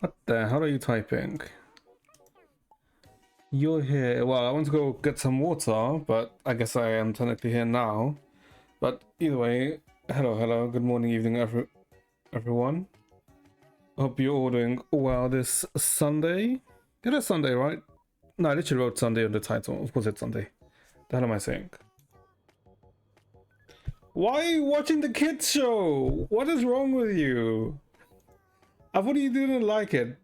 What the hell are you typing? You're here. Well, I want to go get some water, but I guess I am technically here now. But either way, hello. Good morning, evening, everyone. Hope you're all doing well this Sunday. It is Sunday, right? No, I literally wrote Sunday on the title. Of course it's Sunday. The hell am I saying? Why are you watching the kids show? What is wrong with you? I thought you didn't like it.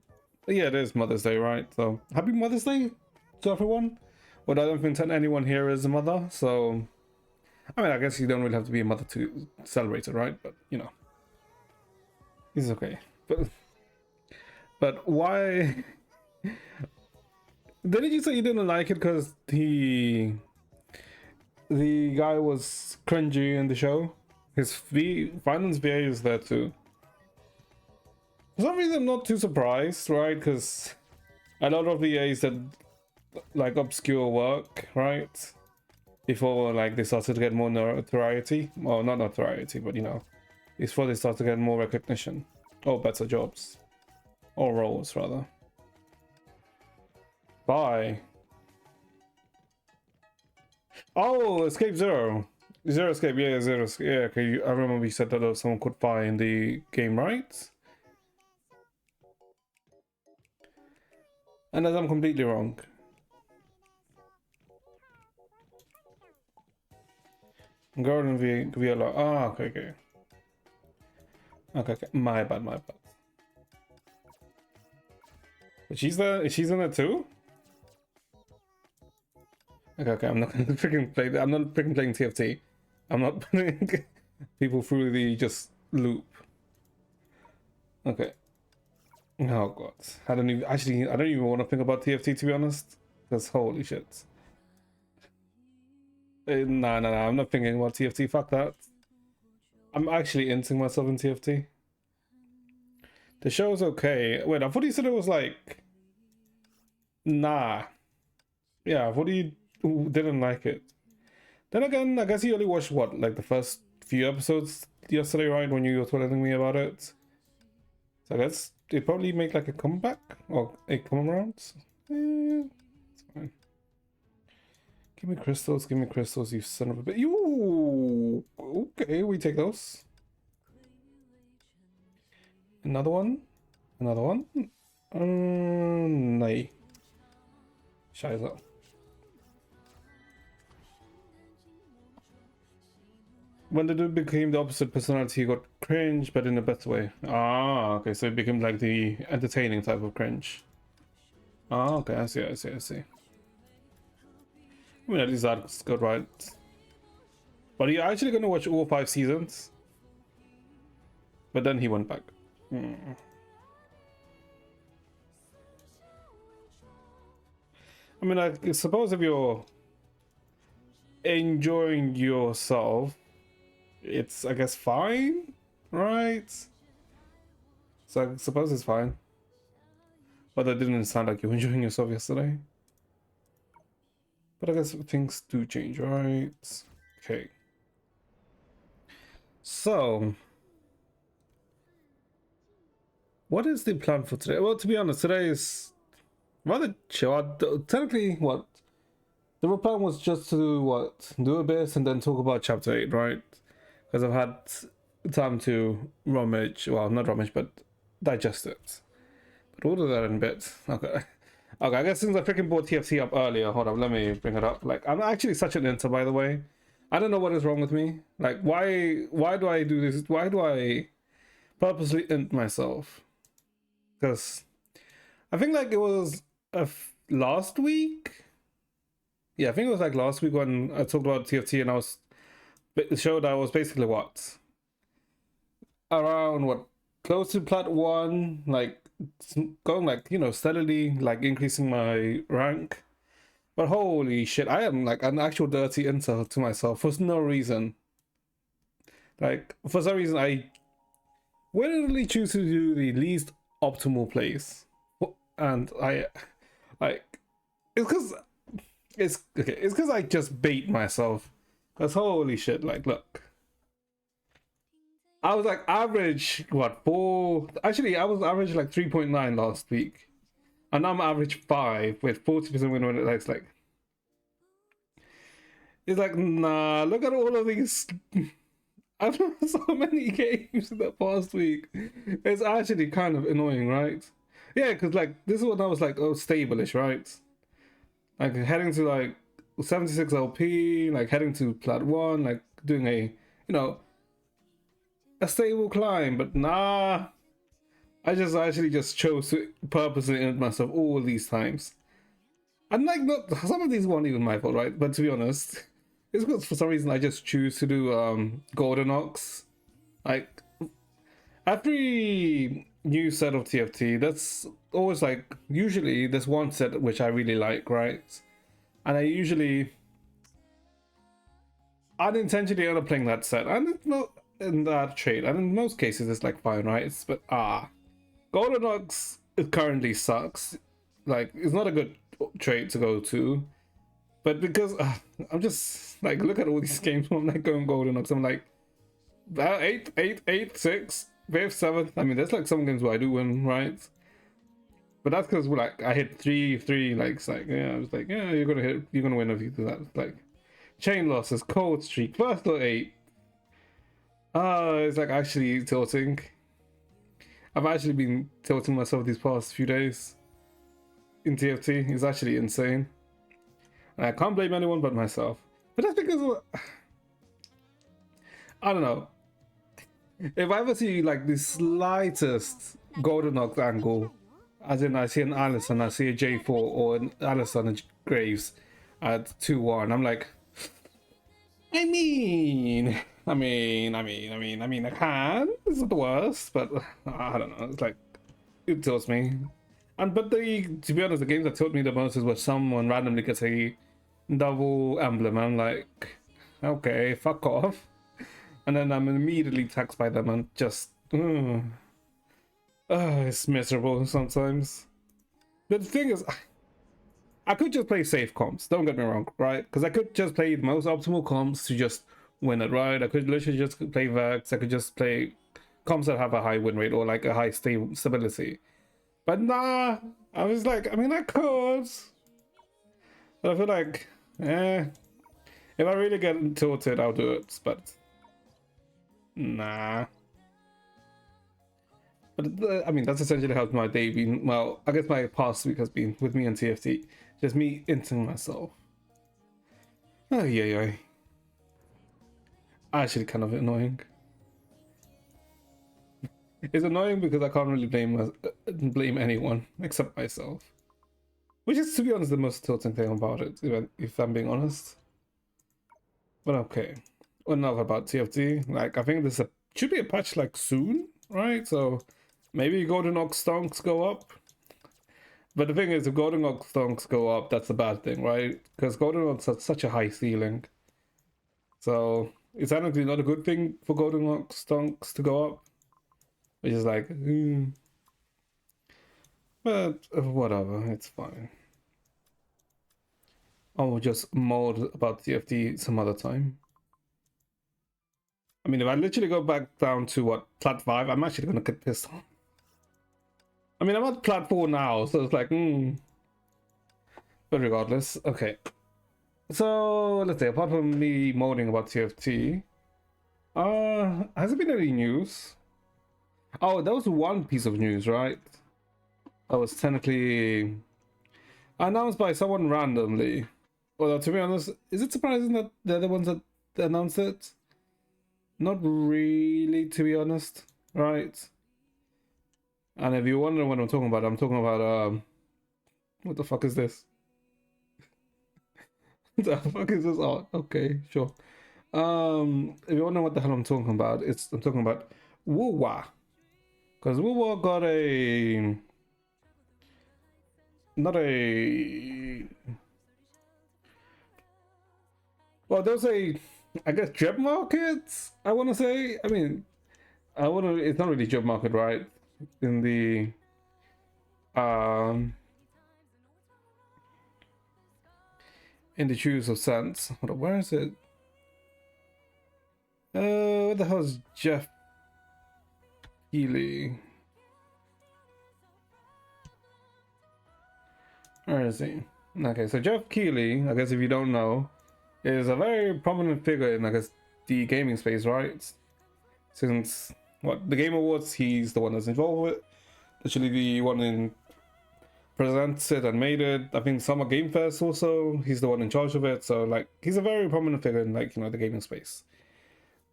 Yeah, it is Mother's Day, right? So happy Mother's Day to everyone. But I don't think anyone here is a mother, so I mean, I guess you don't really have to be a mother to celebrate it, right? But you know, it's okay. But why? Didn't you say you didn't like it because the guy was cringy in the show? His violence VA is there too. For some reason, I'm not too surprised, right? Because a lot of VAs that like obscure work, right? Before like they started to get more notoriety, well, not notoriety, but you know, before they start to get more recognition or better jobs or roles rather. Bye. Oh, Escape Zero. Zero Escape, yeah, Zero Escape. Yeah, okay, I remember you said that there was someone could buy in the game, right? Unless I'm completely wrong. Gordon Viola. Ah, okay. Okay. My bad. But she's there. She's in it too. Okay. I'm not gonna freaking play. I'm not freaking playing TFT. I'm not putting people through the just loop. Okay. Oh god. I don't even want to think about TFT to be honest. Because holy shit. Nah. I'm not thinking about TFT. Fuck that. I'm actually inting myself in TFT. The show's okay. Wait, I thought you said it was like. Nah. Yeah, I thought you didn't like it. Then again, I guess you only watched what, like the first few episodes yesterday, right? When you were telling me about it. So I guess they probably make like a comeback or a come around. It's fine. Give me crystals, you son of a bitch. You okay? We take those. Another one. Nay. Scheiße. When the dude became the opposite personality, he got cringe, but in a better way. Ah, okay, so it became like the entertaining type of cringe. Ah, okay, I see. I mean, at least that's good, right? But you're actually gonna watch all 5 seasons? But then he went back. I mean, I suppose if you're enjoying yourself, it's, I guess, fine, right? So I suppose it's fine. But that didn't sound like you were enjoying yourself yesterday. But I guess things do change, right? Okay. So, what is the plan for today? Well, to be honest, today is rather chill. Technically, what? The plan was just to, do a bit and then talk about Chapter 8, right? Because I've had time to rummage, well, not rummage, but digest it. But we'll do that in a bit. Okay, I guess since I freaking brought TFT up earlier, hold up, let me bring it up. Like, I'm actually such an inter, by the way. I don't know what is wrong with me. Like, why do I do this? Why do I purposely int myself? Because I think like it was last week. Yeah, I think it was like last week when I talked about TFT and I was showed I was basically around close to plat 1, like going like, you know, steadily like increasing my rank. But holy shit, I am like an actual dirty insult to myself for no reason. Like, for some reason I willingly choose to do the least optimal place. And I like it's because I just bait myself. That's holy shit. Like, look, I was like average what 4. Actually, I was average like 3.9 last week, and I'm average 5 with 40% win rate. It's like nah. Look at all of these. I've lost so many games in the past week. It's actually kind of annoying, right? Yeah, because like this is what I was like, oh, stable-ish, right? Like heading to like 76 LP, like heading to plat 1, like doing a, you know, a stable climb. But nah, I just actually just chose to purposely end myself all these times. And like, not some of these weren't even my fault, right? But to be honest, it's because for some reason I just choose to do Golden Ox. Like every new set of TFT, that's always like usually there's one set which I really like, right? And I usually unintentionally end up playing that set, and it's not in that trade. And in most cases, it's like fine, right? But Golden Ox it currently sucks. Like it's not a good trade to go to. But because I'm just like look at all these games, I'm like going Golden Ox. I'm like 8, 8, 8, 6, 5th, 7th. I mean, there's like some games where I do win, right? But that's because like I hit 3, like it's like yeah, I was like yeah, you're gonna win if you do that. It's like chain losses, cold streak, first or 8. It's like actually tilting. I've actually been tilting myself these past few days in TFT. It's actually insane. And I can't blame anyone but myself. But that's because I don't know. If I ever see like the slightest Golden Ox angle, as in I see an Alisson, I see a J4 or an Alisson and Graves at 2-1, I'm like, I can. It's not the worst, but I don't know. It's like it tilts me. But to be honest, the games that tilt me the most is where someone randomly gets a double emblem. I'm like, okay, fuck off. And then I'm immediately taxed by them and just, it's miserable sometimes. But the thing is, I could just play safe comps. Don't get me wrong, right? Because I could just play the most optimal comps to just win it, right? I could literally just play Vex. I could just play comps that have a high win rate or like a high stability. But nah, I was like, I mean, I could. But I feel like, if I really get tilted, I'll do it. But nah. But I mean, that's essentially how my day been. Well, I guess my past week has been with me and TFT. Just me inting myself. Oh, yeah. Actually, kind of annoying. It's annoying because I can't really blame anyone except myself. Which is, to be honest, the most tilting thing about it, if I'm being honest. But okay. Enough about TFT. Like, I think this should be a patch like soon, right? So maybe Golden Ox stonks go up. But the thing is, if Golden Ox stonks go up, that's a bad thing, right? Because Golden Ox has such a high ceiling. So it's technically not a good thing for Golden Ox stonks to go up. Which is like, but whatever, it's fine. I'll just mold about TFT some other time. I mean, if I literally go back down to what, plat 5, I'm actually gonna get pissed off. I mean, I'm at plat 4 now, so it's like, But regardless, okay. So let's say, apart from me molding about TFT, has there been any news? Oh, that was one piece of news, right? That was technically announced by someone randomly. Well, to be honest, is it surprising that they're the ones that announced it? Not really, to be honest, right? And if you wonder what I'm talking about, what the fuck is this? What the fuck is this? Oh, okay, sure. If you wonder what the hell I'm talking about, I'm talking about Wuwa. Because Wuwa got well, there's I guess, job market, I want to say. I mean, it's not really job market, right? In the, in the truest of sense. Where is it? Where the hell is Jeff Keighley. Where is he? Okay, so Jeff Keighley, I guess if you don't know, is a very prominent figure in, I guess, the gaming space, right? Since, what, the Game Awards, he's the one that's involved with. Literally the one in presents it and made it. I think Summer Game Fest also, he's the one in charge of it. So, like, he's a very prominent figure in, like, you know, the gaming space.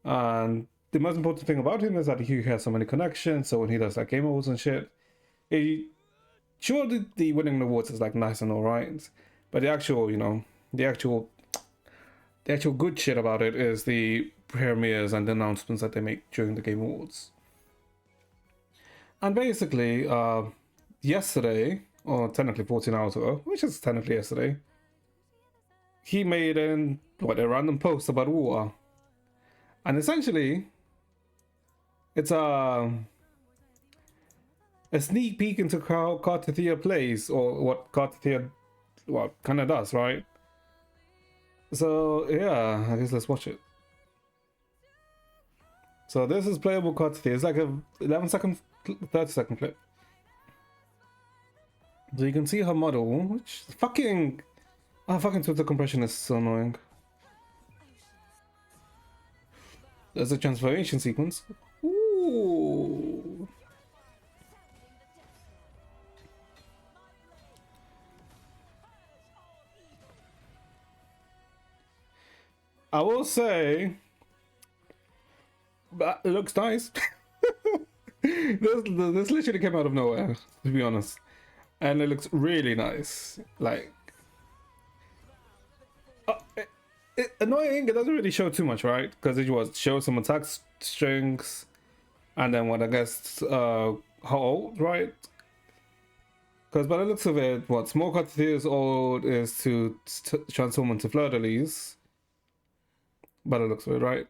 And the most important thing about him is that he has so many connections. So when he does, like, Game Awards and shit, sure, the winning the awards is like nice and all right, but the actual, you know, the actual good shit about it is the premieres and the announcements that they make during the Game Awards. And basically, yesterday, or technically 14 hours ago, which is technically yesterday, he made a random post about water, and essentially, it's a sneak peek into how Kartithia plays, or what Kartithia, kind of does, right? So yeah, I guess let's watch it. So this is playable Kartithia. It's like a 11-second, 30-second clip. So you can see her model, which fucking Twitter compression is so annoying. There's a transformation sequence. Ooh. I will say, but it looks nice. this literally came out of nowhere, to be honest, and it looks really nice. Like, annoying. It doesn't really show too much, right? Because it shows some attack strings, and then what I guess how old, right? Because by the looks of it, what Small Kartithia's old is to transform into Fleur-de-Lis. By the looks of it, right?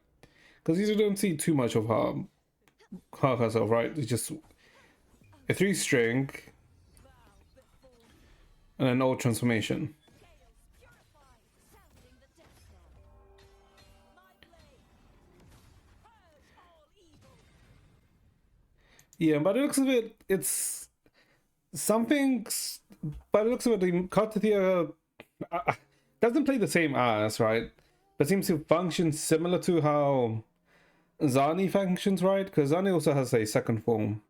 Because you don't see too much of her herself, right? It's just a 3-string and an old transformation. Yeah, by the looks of it, it's something. By the looks of it, the Kartithia doesn't play the same as, right? But seems to function similar to how Zani functions, right? Because Zani also has a second form,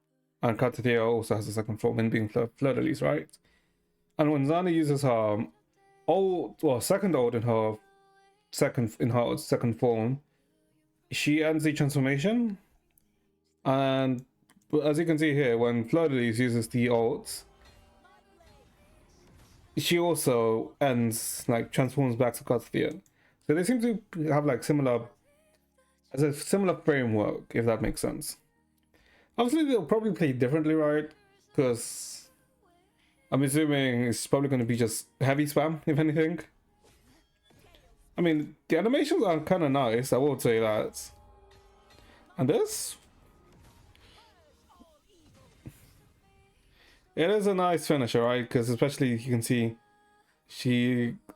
and Kartithia also has a second form in being Fleur-de-Lis, right? And when Zani uses her second old in her second form, she ends the transformation. And as you can see here, when Fleur-de-Lis uses the ults, she also ends, like, transforms back to Kartithia. So they seem to have like similar framework, if that makes sense. Obviously, they'll probably play differently, right? Because I'm assuming it's probably going to be just heavy spam, if anything. I mean, the animations are kind of nice, I will say that. And this? It is a nice finisher, right? Because especially you can see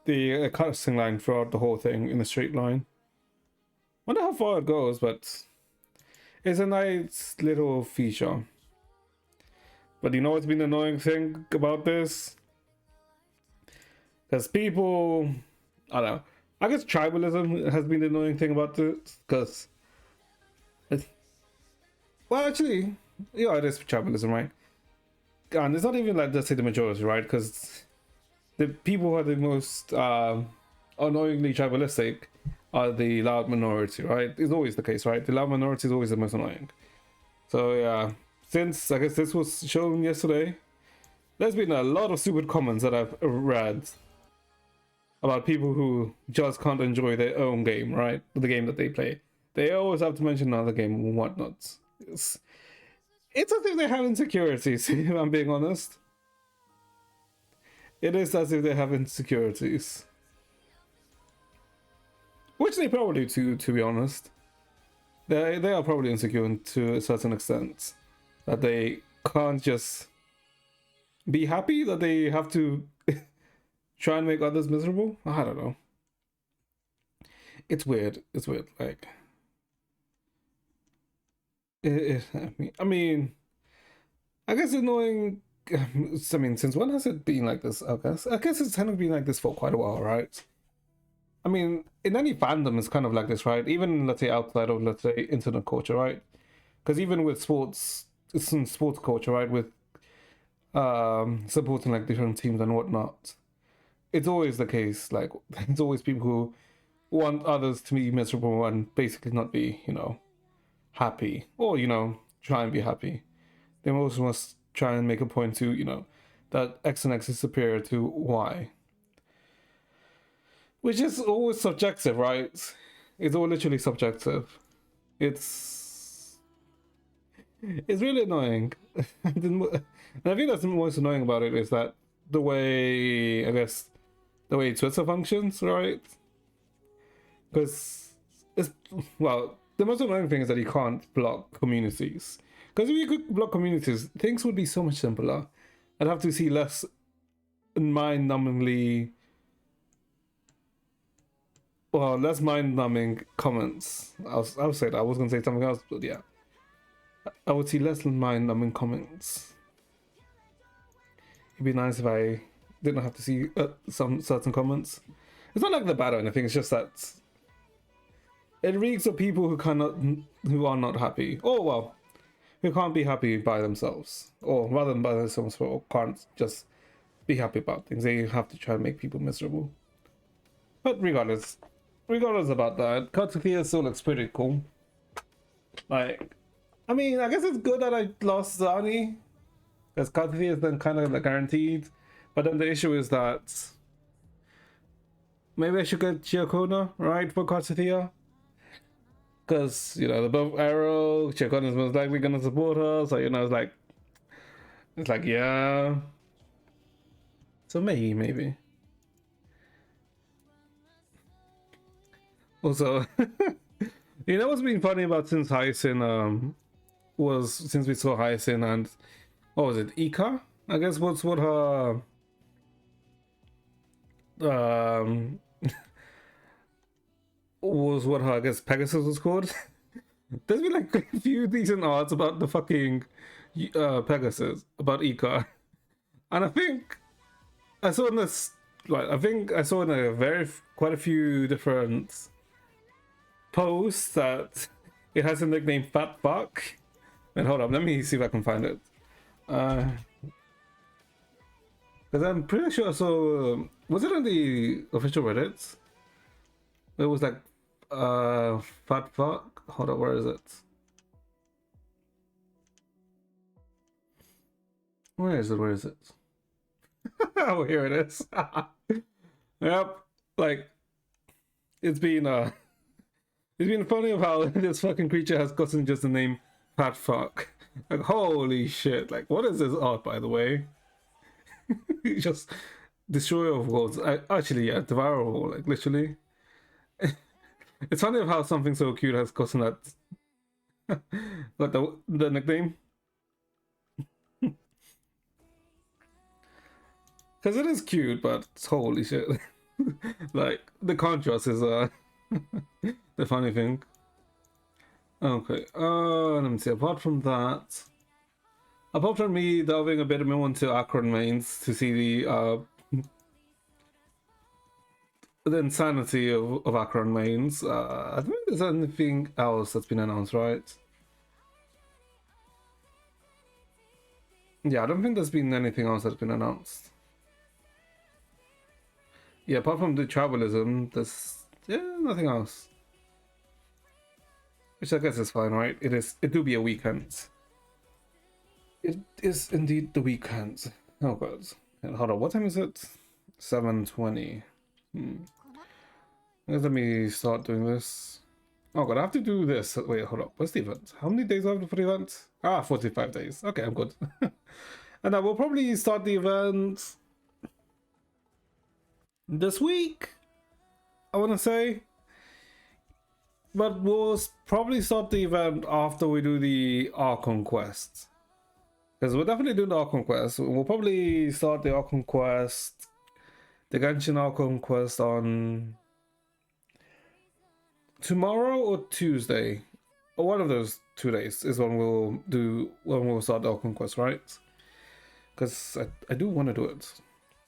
the casting line throughout the whole thing in a straight line. Wonder how far it goes, but it's a nice little feature. But you know what's been the annoying thing about this? Because people, I don't know, I guess tribalism has been the annoying thing about this. Because, well, actually, yeah, it is tribalism, right? And it's not even like, let's say, the majority, right? Because the people who are the most annoyingly tribalistic are the loud minority, right? It's always the case, right? The loud minority is always the most annoying. So yeah, since I guess this was shown yesterday, there's been a lot of stupid comments that I've read about people who just can't enjoy their own game, right? The game that they play. They always have to mention another game and whatnot. It's as if they have insecurities, if I'm being honest. It is as if they have insecurities. Which they probably do, to be honest. They are probably insecure to a certain extent. That they can't just be happy, that they have to try and make others miserable. I don't know. It's weird. It's weird. Like, I mean, I guess annoying. I mean, since when has it been like this? I guess it's kind of been like this for quite a while, right? I mean, in any fandom, it's kind of like this, right? Even let's say outside of let's say internet culture, right? Because even with sports, it's in sports culture, right? With supporting like different teams and whatnot, it's always the case. Like, it's always people who want others to be miserable and basically not be, happy, or try and be happy. They also must try and make a point to, that X and X is superior to Y, which is always subjective, right? It's all literally subjective. It's it's really annoying. And I think that's the most annoying about it is that the way, I guess, the way Twitter functions, right? Because it's, well, the most annoying thing is that you can't block communities. Because if you could block communities, things would be so much simpler. I'd have to see less mind-numbingly, well, less mind-numbing comments. I'll say that. I was gonna say something else, but yeah, I would see less mind-numbing comments. It'd be nice if I didn't have to see some certain comments. It's not like they're bad or anything. It's just that it reeks of people who are not happy. Oh well, who can't be happy by themselves, or rather than by themselves, or can't just be happy about things. They have to try and make people miserable. But regardless about that, Katsukiya still looks pretty cool. Like, I mean, I guess it's good that I lost Zani, because Katsukiya is then kind of like guaranteed. But then the issue is that maybe I should get Chiakona, right, for Katsukiya? Because, the both arrow, Chiakona is most likely gonna support her, so it's like yeah. So maybe. Also, what's been funny about since Hyacinth was since we saw Hyacinth and what was it, Ika? I guess what her was what her I guess Pegasus was called. There's been like a few decent arts about the fucking Pegasus, about Ika. And I think I saw in this I think I saw in quite a few different posts that it has a nickname Fat Fuck. And hold up, let me see if I can find it. Because I'm pretty sure I saw, was it on the official Reddit? It was like Fat Fuck. Hold up, where is it? Where is it? Oh, here it is. Yep, like it's been funny of how this fucking creature has gotten just the name Fat Fuck. Like, holy shit, like what is this art, by the way? Just destroyer of worlds. Actually, yeah, devourer of all, like literally. It's funny of how something so cute has gotten that like the nickname. Because it is cute, but holy shit. Like the contrast is the funny thing. Okay, let me see. Apart from me delving a bit more into Akron Mains to see the insanity of Akron Mains, I don't think there's anything else that's been announced, right? Yeah, I don't think there's been anything else that's been announced. Yeah, apart from the travelism, there's nothing else. Which I guess is fine, right? It do be a weekend. It is indeed the weekend. Oh god. Hold on, what time is it? 7:20. Let me start doing this. Oh god, I have to do this. Wait, hold up. What's the event? How many days do I have for the event? 45 days. Okay, I'm good. And I will probably start the event this week, I want to say. But we'll probably start the event after we do the Archon quest. Because we're definitely doing the Archon quest. We'll probably start the Archon quest, the Genshin Archon quest on tomorrow or Tuesday. one of those 2 days is when we'll start the Alchemy Quest, right? Because I do want to do it.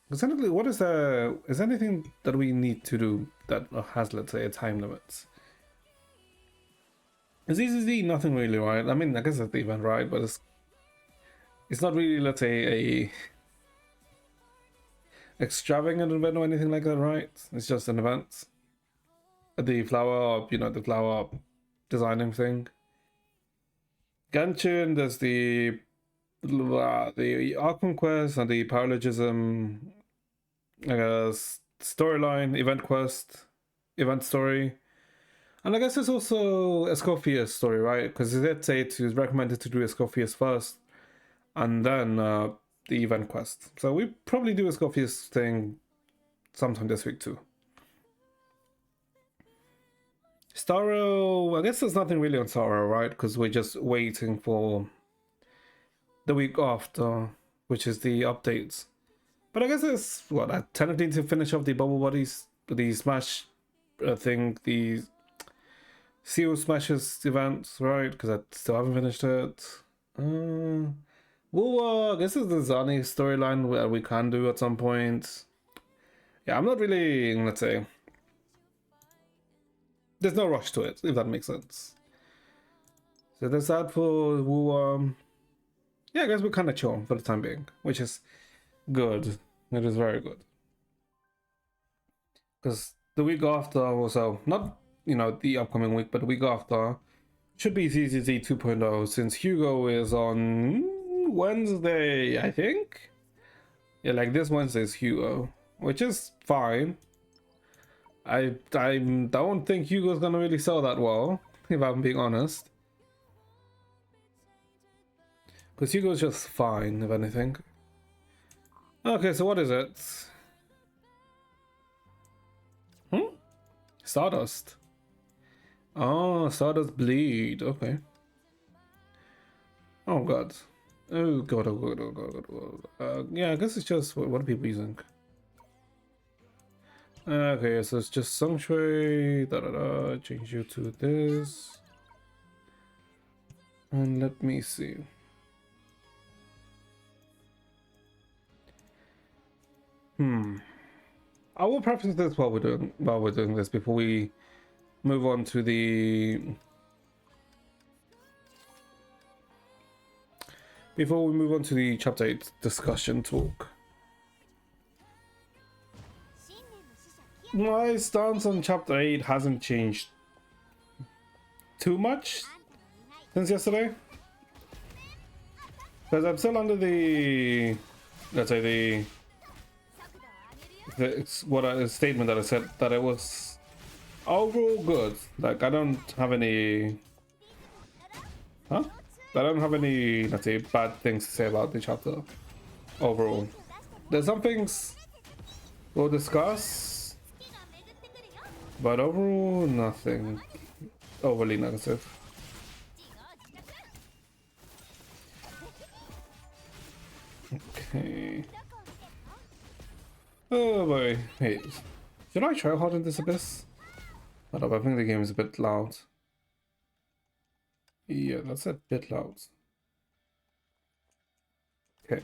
Because technically, what is there? Is there anything that we need to do that has, let's say, a time limit? Is easy nothing really, right? I mean, I guess it's the event, right? But it's not really, let's say, a extravagant event or anything like that, right? It's just an event. The flower, the flower designing thing. Genshin, there's the Archon Quest and the Paralogism, I guess, storyline, event quest, event story. And I guess there's also Escophius story, right? Because it did say it's recommended to do Escophius first and then the event quest. So we probably do Escophius thing sometime this week too. Starro, I guess there's nothing really on Starro, right? Because we're just waiting for the week after, which is the updates. But I guess it's what I technically need to finish off the Bubble Buddies, the Smash thing, the Seal Smashes events, right? Because I still haven't finished it. Well, I guess it's the Zani storyline where we can do at some point. Yeah, I'm not really, let's say, there's no rush to it, if that makes sense. So there's that for Wu. Yeah, I guess we're kind of chill for the time being, which is good. It is very good. Because the week after, also, not, the upcoming week, but the week after, should be ZZZ 2.0, since Hugo is on Wednesday, I think? Yeah, like this Wednesday is Hugo, which is fine. I don't think Hugo's gonna really sell that well, if I'm being honest. Because Hugo's just fine, if anything. Okay, so what is it? Stardust. Oh, Stardust Bleed. Okay. Oh god. Oh god, oh god, oh god, oh god. Yeah, I guess it's just, what are people using? Okay, so it's just Sanctuary, change you to this. And let me see. I will preface this while we're doing this before we move on to the chapter 8 discussion talk. My stance on chapter 8 hasn't changed too much since yesterday, because I'm still under the, let's say, the statement that I said, that it was overall good. Like, I don't have any let's say, bad things to say about the chapter overall. There's some things we'll discuss, but overall nothing overly negative. Okay. Oh boy, wait. Should I try hard in this Abyss? I don't know, I think the game is a bit loud. Yeah, that's a bit loud. Okay.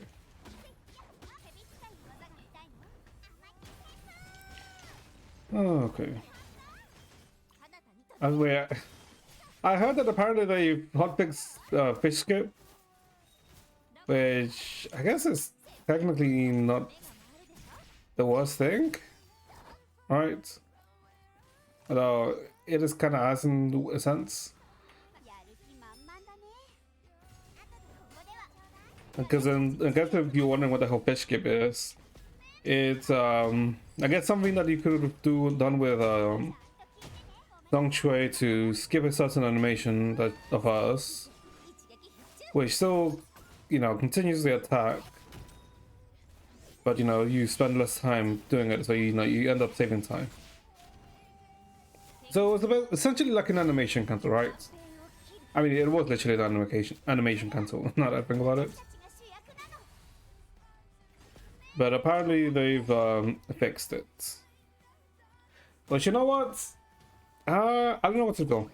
Oh, okay. And I heard that apparently they hotfix fish skip, which I guess is technically not the worst thing, right? Although it is kind of has in a sense, because I guess if you're wondering what the hell fish skip is, it's I guess something that you could have done with Dong Chui to skip a certain animation of hers, which still, continues the attack, but you spend less time doing it, so you end up saving time. So it's essentially like an animation cancel, right? I mean, it was literally an animation cancel. Now that I think about it, but apparently they've fixed it. But you know what? I don't know what to do.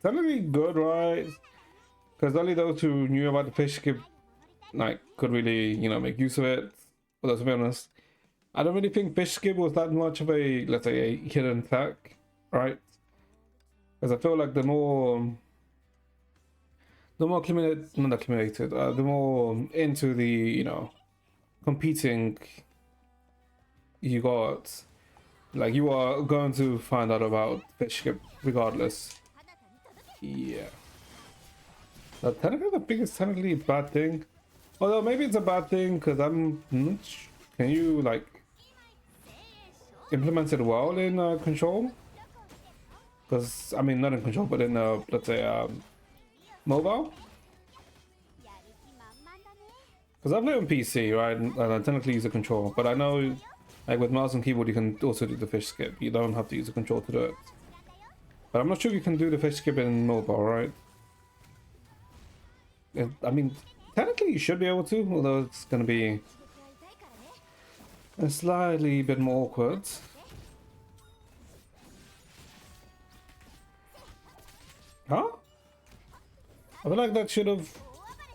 technically good, right? Because only those who knew about the fish skip like could really, you know, make use of it. Although to be honest, I don't really think fish skip was that much of a, let's say, a hidden attack, right? Because I feel like the more accumulated, not accumulated, the more into the, you know, competing you got, like you are going to find out about fish skip regardless. Yeah. That's technically the biggest, technically bad thing. Although maybe it's a bad thing because I'm not can you like implement it well in control? Because I mean not in control but in let's say mobile. Because I play on PC, right? And I technically use a control, but I know like with mouse and keyboard you can also do the fish skip. You don't have to use a control to do it. But I'm not sure you can do the fish skip in mobile, right? I mean, technically you should be able to, although it's going to be a slightly bit more awkward. Huh? I feel like that should have...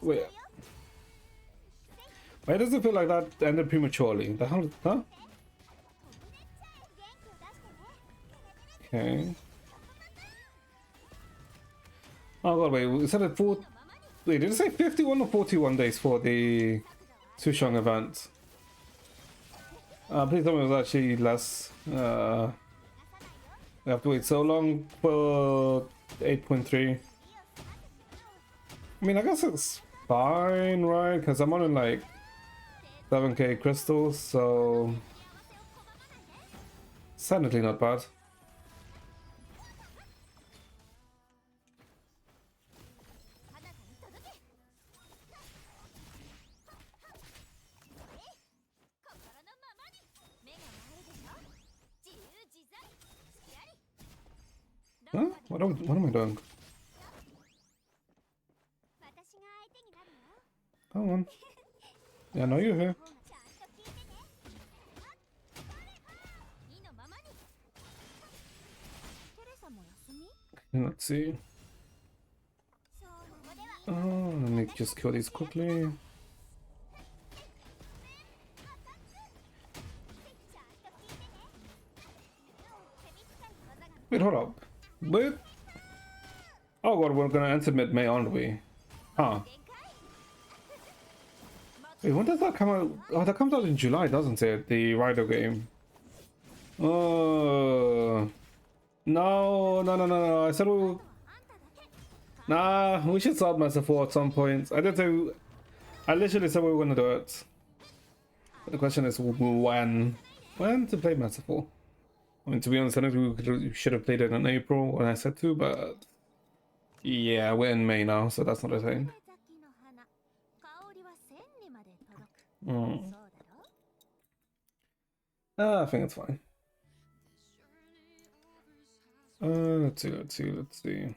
Wait. Why does it feel like that ended prematurely? The hell? Huh? Okay. Oh god, wait, we said it 4... Wait, did it say 51 or 41 days for the Sushang event? Please tell me it was actually less. We have to wait so long for 8.3. I mean, I guess it's fine, right? Because I'm on like 7k crystals, so sanity not bad. Huh? What am I doing? Come on. Yeah, I know you're here. Let's see. Oh, let me just kill these quickly. Wait, hold up. Wait. Oh god, we're gonna enter mid-May, aren't we? Huh. Wait, when does that come out? Oh, that comes out in July, doesn't it? The Rider game. Oh. No. I said nah, we should start Mesa 4 at some point. I literally said we were gonna do it. But the question is when? When to play Mesa 4? I mean, to be honest, I think we should have played it in April when I said to, but yeah, we're in May now, so that's not a thing. I think it's fine. Let's see.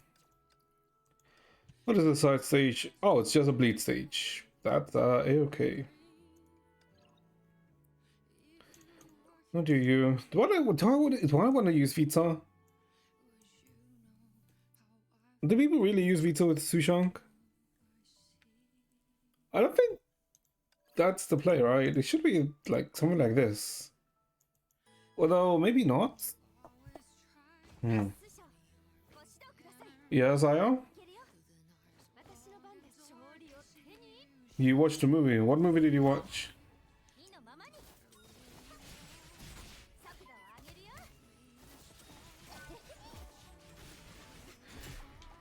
What is the side stage? Oh, it's just a bleed stage. That's a-okay. What do you... Do I want to use Vita? Do people really use Vita with Sushang? I don't think that's the play, right? It should be like something like this. Although, maybe not. Yes, I am. You watched the movie. What movie did you watch?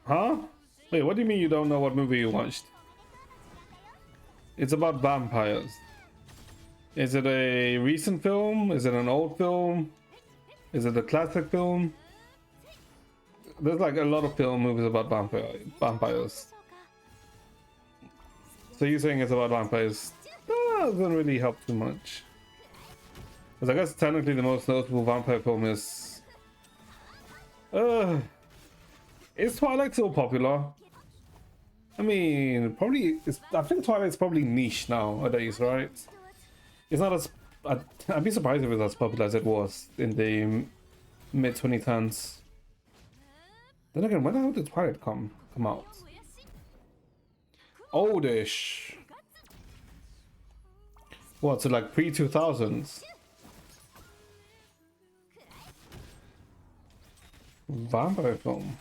Huh? Wait, what do you mean you don't know what movie you watched? It's about vampires. Is it a recent film? Is it an old film? Is it a classic film? There's like a lot of film movies about vampires. So you saying it's about vampires doesn't really help too much. Because I guess technically the most notable vampire film is... is Twilight still popular? I mean, probably... I think Twilight's probably niche nowadays, right? It's not as... I'd be surprised if it's as popular as it was in the mid-2010s. Then again, when the hell did Twilight come out? Oldish. What, so like pre-2000s? Vampire film.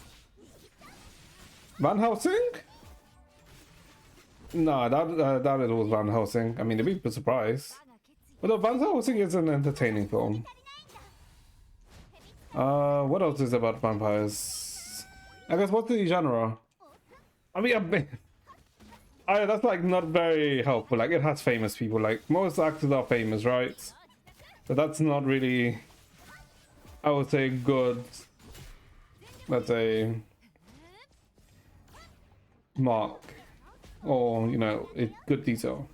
Van Helsing? No, that it was Van Helsing. I mean, it'd be a surprise. But no, Van Helsing is an entertaining film. What else is about vampires? I guess what's the genre? I mean, that's like not very helpful. Like, it has famous people. Like, most actors are famous, right? But that's not really, I would say, good. Let's say mark, or you know, good detail.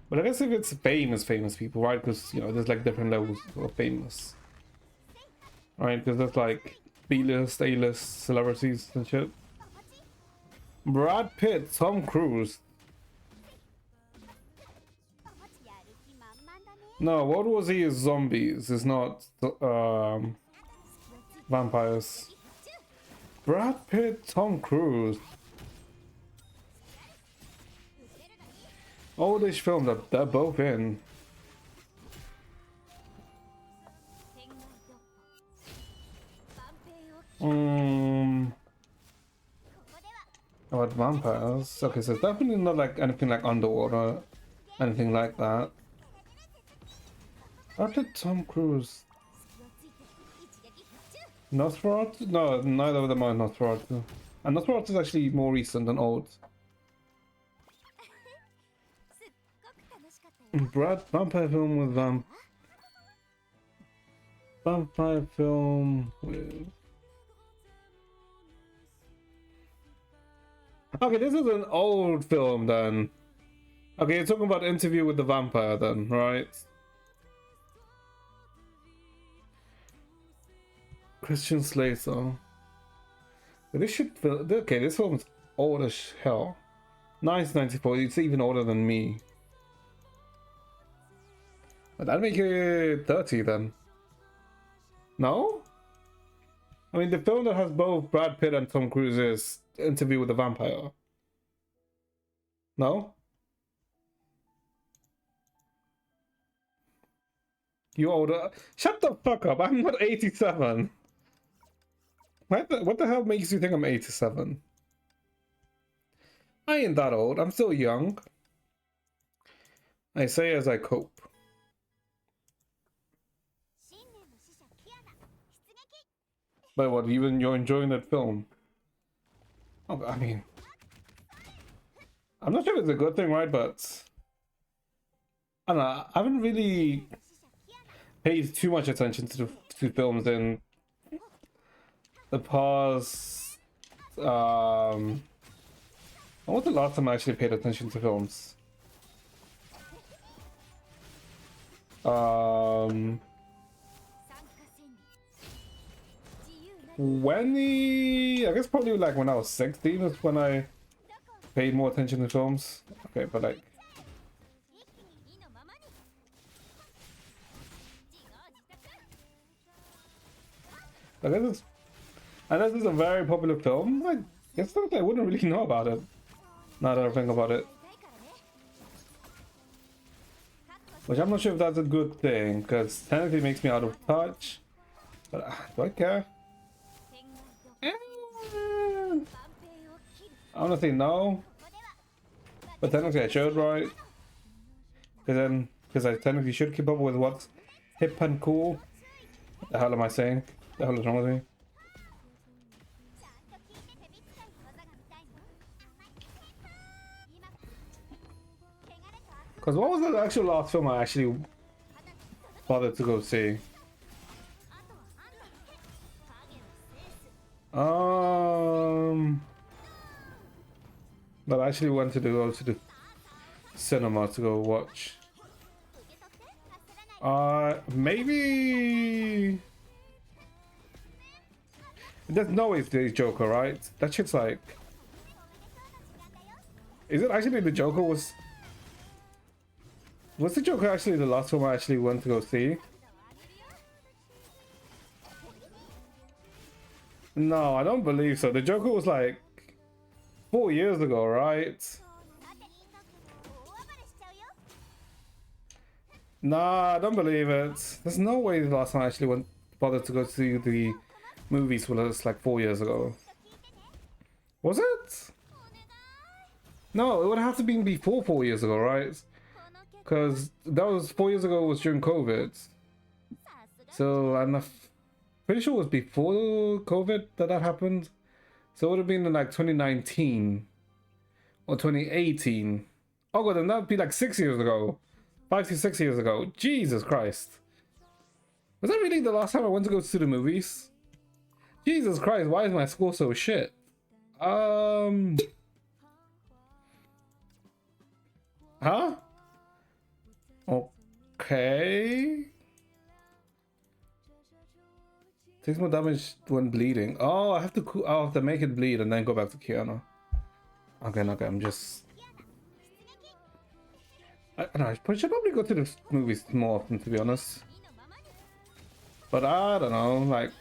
But I guess if it's famous people, right? Because you know, there's like different levels of famous, right? Because there's like B-list, A-list celebrities and shit. Brad Pitt, Tom Cruise. No, what was he? Zombies. It's not vampires. Brad Pitt, Tom Cruise. Oldish film that they're both in. About vampires. Okay, so it's definitely not like anything like Underwater, anything like that. Brad Pitt, Tom Cruise. Nosferatu? No, neither of them are Nosferatu. And Nosferatu is actually more recent than old. Vampire film with vampire film with. Okay, this is an old film then. Okay, you're talking about Interview with the Vampire then, right? Christian Slater. This should okay, this film's old as hell. 1994, it's even older than me. But that'd make it 30 then. No? I mean, the film that has both Brad Pitt and Tom Cruise is Interview with the Vampire. No? You older? Shut the fuck up, I'm not 87. What the hell makes you think I'm 87? I ain't that old, I'm still young. I say as I cope. But what, even you're enjoying that film? Oh, I mean, I'm not sure if it's a good thing, right? But I don't know. I haven't really paid too much attention to films in the past. When was the last time I actually paid attention to films? I guess probably like when I was 16 is when I paid more attention to films. Okay, but like this is a very popular film. I guess I wouldn't really know about it. Now that I think about it. Which I'm not sure if that's a good thing, because technically it makes me out of touch. But do I care? I wanna say no, but technically I should, right? Because I technically should keep up with what's hip and cool. What the hell am I saying? What the hell is wrong with me? Because what was the actual last film I actually bothered to go see? But I actually wanted to go to the cinema to go watch. Maybe. There's no way it's the Joker, right? That shit's like. Is it actually the Joker? Was the Joker actually the last film I actually went to go see? No, I don't believe so. The Joker was like 4 years ago, right? Nah, I don't believe it. There's no way the last time I actually went bothered to go see the movies was like 4 years ago. Was it? No, it would have to be before 4 years ago, right? Because that was 4 years ago was during COVID. So I'm pretty sure it was before COVID that happened. So it would have been in like 2019 or 2018. Oh god, then that'd be like 6 years ago. 5 to 6 years ago. Jesus Christ. Was that really the last time I went to go to the movies? Jesus Christ, why is my score so shit? Huh? Okay. Takes more damage when bleeding. Oh, I have to make it bleed and then go back to Keanu. Okay, I'm just... I don't know, I should probably go to the movies more often, to be honest. But I don't know, like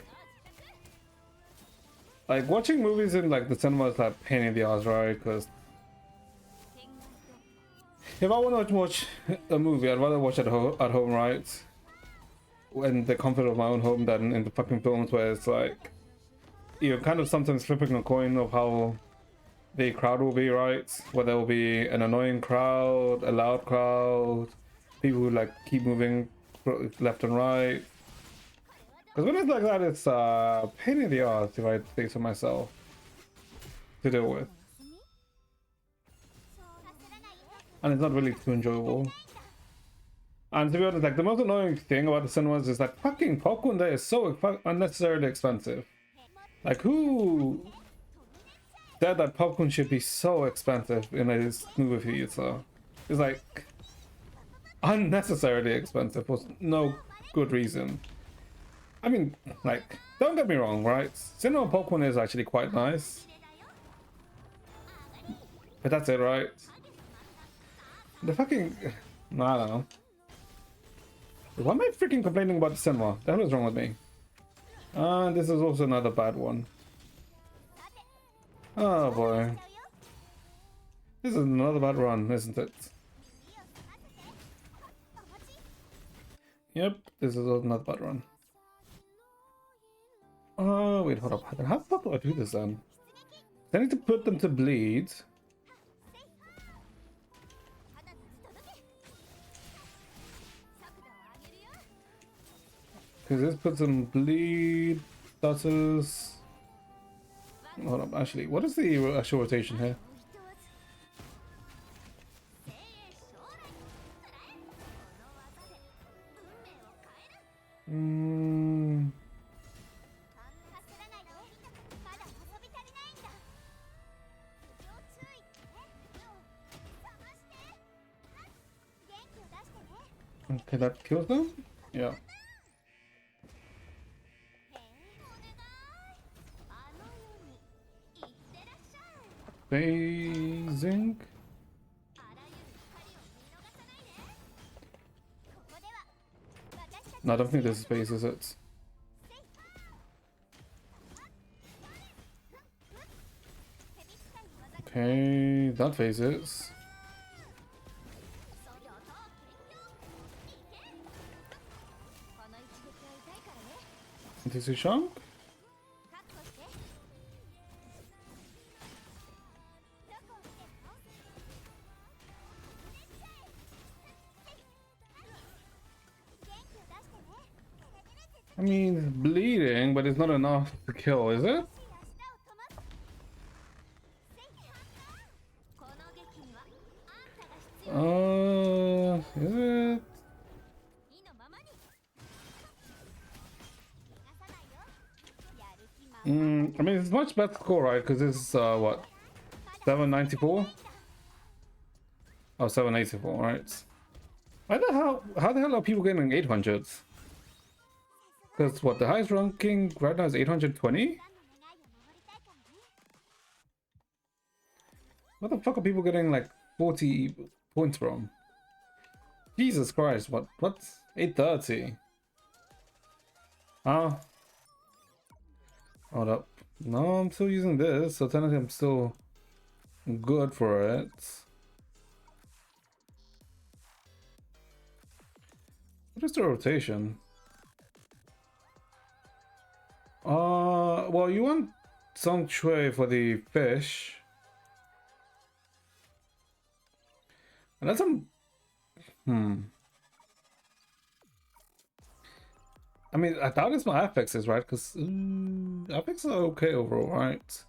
watching movies in like the cinema is like pain in the ass, right? Because if I want to watch a movie, I'd rather watch it at home, right? In the comfort of my own home than in the fucking films where it's like you're kind of sometimes flipping a coin of how the crowd will be, right? Where there will be an annoying crowd, a loud crowd, people who like keep moving left and right. Because when it's like that, it's pain in the ass, if I say so myself, to deal with. And it's not really too enjoyable. And to be honest, like the most annoying thing about the cinemas is that fucking popcorn there is so unnecessarily expensive. Like who said that popcorn should be so expensive in a movie theater? It's like unnecessarily expensive for no good reason. I mean, like, don't get me wrong, right? Cinema popcorn is actually quite nice. But that's it, right? The fucking... No, I don't know. Why am I freaking complaining about the cinema? The hell is wrong with me? This is also another bad one. Oh boy. This is another bad run, isn't it? Yep, this is another bad run. Oh, wait, hold up. How the fuck do I do this then? I need to put them to bleed. Because this puts them bleed. Stutters. Hold up, actually, what is the actual rotation here? Okay, that kills them? Yeah. Phasing. No, I don't think this is phase, is it? Okay, that phases. This is Shang? I mean, it's bleeding, but it's not enough to kill, is it? Is it? I mean, it's much better score, right? Because this is, what? 794? Oh, 784, right? How the hell are people getting 800s? Because what, the highest ranking right now is 820? What the fuck are people getting like 40 points from? Jesus Christ, what's 830? Huh? Hold up. No, I'm still using this, so technically I'm still good for it. What is the rotation? Well, you want Song Shui for the fish. And that's some. I mean, I doubt it's my affixes, right? Because affixes are okay overall, right?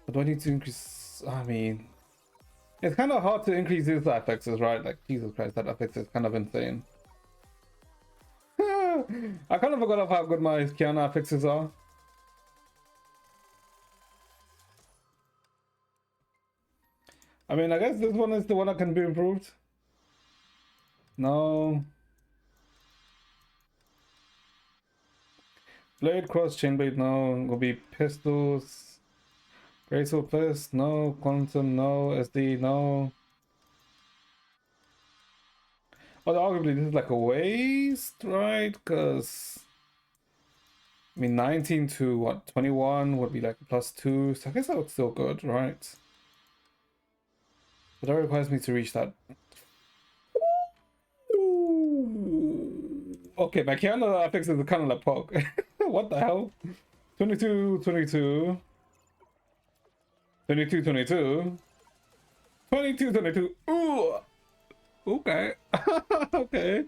But do I need to increase? I mean, it's kind of hard to increase these affixes, right? Like, Jesus Christ, that affix is kind of insane. I kind of forgot of how good my Kiana affixes are. I mean, I guess this one is the one that can be improved. No. Blade, cross, chain blade, no. Will be pistols. Graceful fist, no. Quantum, no. SD, no. Well, arguably this is like a waste, right? Because I mean, 19 to what, 21 would be like +2. So I guess that looks still good, right? But that requires me to reach that. Ooh. Okay, my Kiana affix is kind of like poke. What the hell? 22, 22. 22, 22. 22, 22. Ooh. Okay. Okay.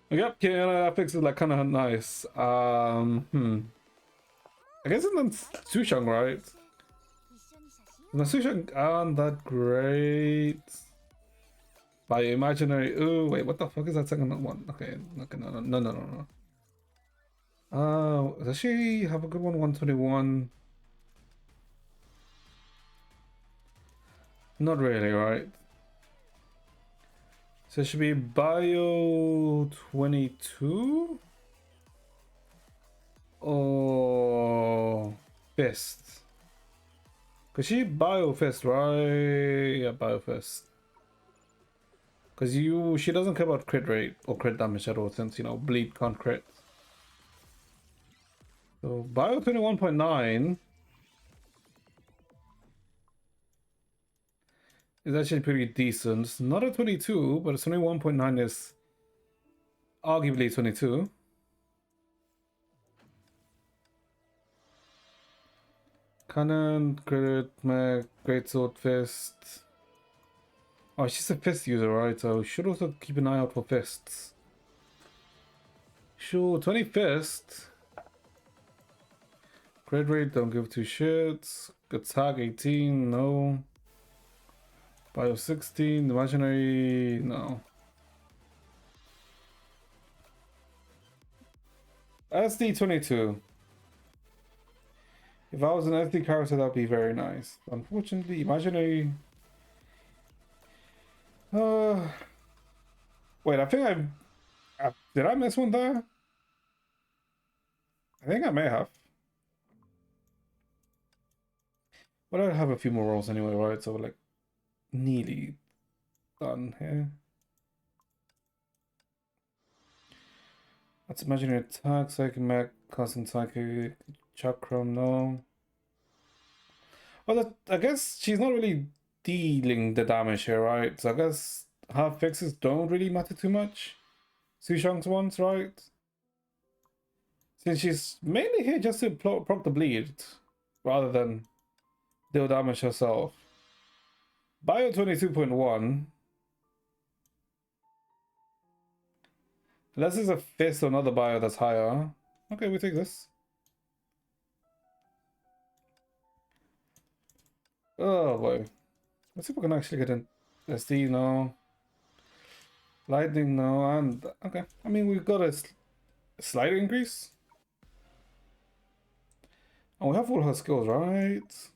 Yep, Kiana affix is like kind of nice. I guess it's Sushang, right? The Sushang aren't that great. By imaginary. Oh wait, what the fuck is that second one? Okay, okay, no. Does she have a good one? 121. Not really, right? So it should be Bio 22 or Fist. Cause she Bio Fist, right? Yeah, Bio Fist. Cause she doesn't care about crit rate or crit damage at all, since bleed can't crit. So Bio 21.9 is actually pretty decent. It's not a 22, but a 21.9 is arguably 22. Cannon, crit, mag, greatsword, fist. Oh, she's a fist user, right? So should also keep an eye out for fists. Sure, 20 fist. Crit rate, don't give two shits. Attack 18, no. Bio 16, imaginary, no. SD 22. If I was an SD character, that'd be very nice. Unfortunately, imaginary. Wait, I think did I miss one there? I think I may have. But I have a few more rolls anyway, right? So like nearly done here. Let's imaginary attack, psychic mech, constant psychic, chakram, no. Well, I guess she's not really dealing the damage here, right? So I guess her fixes don't really matter too much. Sushang's ones, right? Since she's mainly here just to proc the bleed, rather than deal damage herself. Bio 22.1. Unless there's a fist or another bio that's higher. Okay, we take this. Oh boy. Let's see if we can actually get an SD, no. Lightning, no. And okay. I mean, we've got a slight increase. And we have all her skills, right?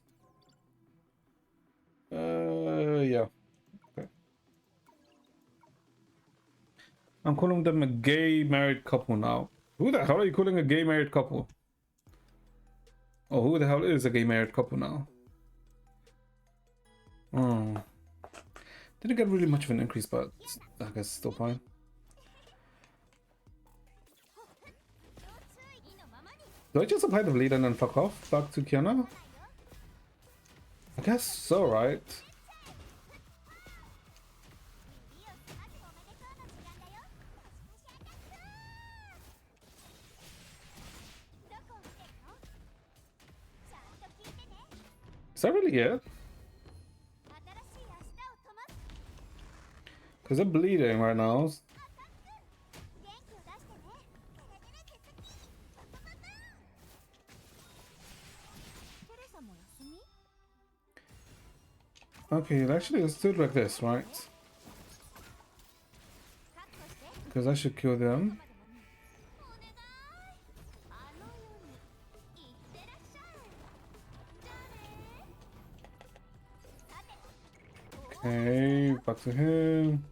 Yeah. Okay. I'm calling them a gay married couple now. Who the hell are you calling a gay married couple? Oh, who the hell is a gay married couple now? Oh. Didn't get really much of an increase, but I guess still fine. Do I just apply the bleed and then fuck off back to Kiana? I guess so, right? Is that really it? Because they're bleeding right now. Okay, actually let's do it like this, right? Because I should kill them. Okay, back to him.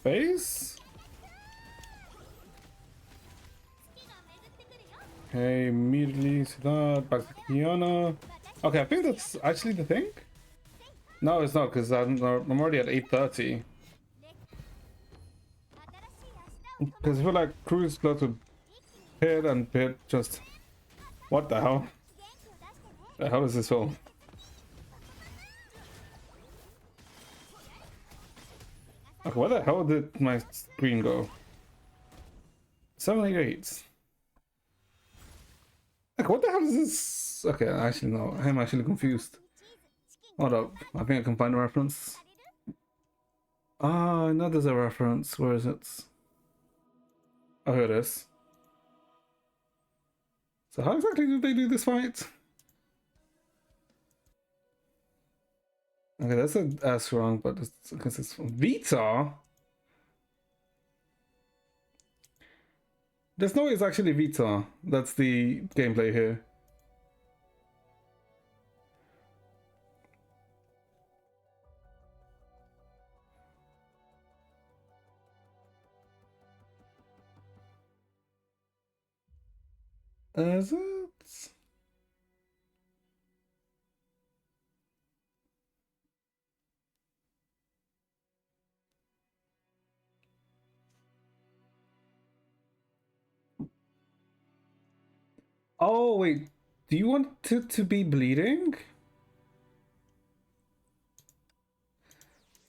Base? Okay, immediately see that. Back to Kiana. Okay, I think that's actually the thing. No, it's not, because I'm already at 8:30. Because I feel like Cruise got to Pit and Pit just... What the hell? The hell is this all? Okay, where the hell did my screen go? 788. Okay, what the hell is this? Okay, actually no, I'm actually confused. Hold up, I think I can find a reference. Ah, I know there's a reference. Where is it? Oh, here it is. So how exactly did they do this fight? Okay, that's an S wrong, but it's because it's from Vita. There's no way it's actually Vita. That's the gameplay here. Is it? Oh wait, do you want it to be bleeding?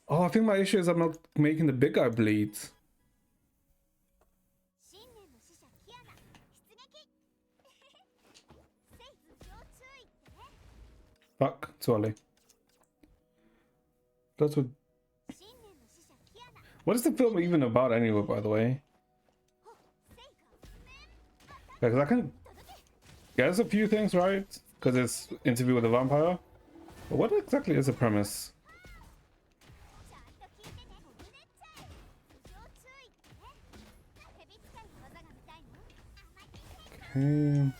Oh, I think my issue is I'm not making the big guy bleed. Fuck, too early. That's what. What is the film even about anyway, by the way? Yeah, because I can guess a few things, right? Because it's interview with a vampire. But what exactly is the premise? Okay.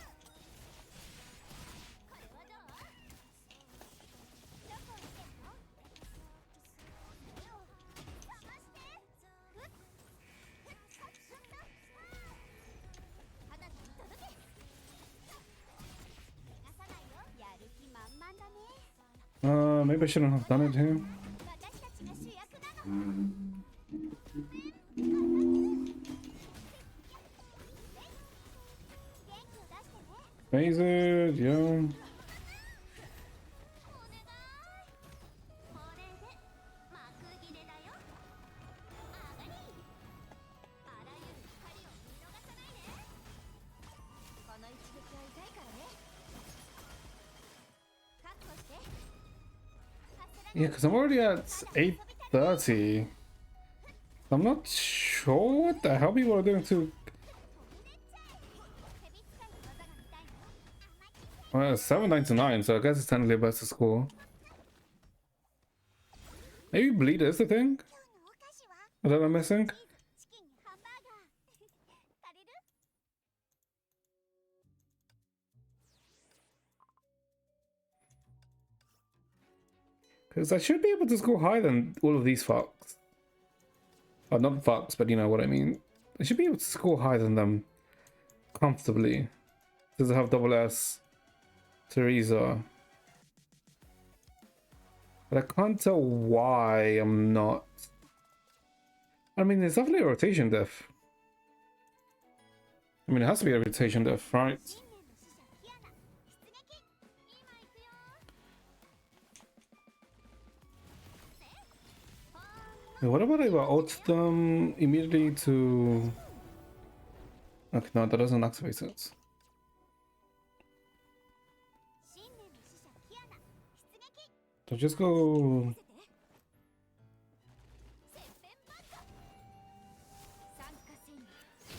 Maybe I shouldn't have done it here. Phased, yeah. Yeah, because I'm already at 8:30. I'm not sure what the hell people are doing to... Well, it's 799, so I guess it's technically a better score. Maybe bleed is the thing? What am I missing? Because I should be able to score higher than all of these fucks. Oh, not fucks, but you know what I mean. I should be able to score higher than them comfortably. Does it have double S? Teresa. But I can't tell why I'm not. I mean, it's definitely a rotation death. I mean, it has to be a rotation death, right? What about if I ult them immediately to... Okay, no, that doesn't activate it. So just go...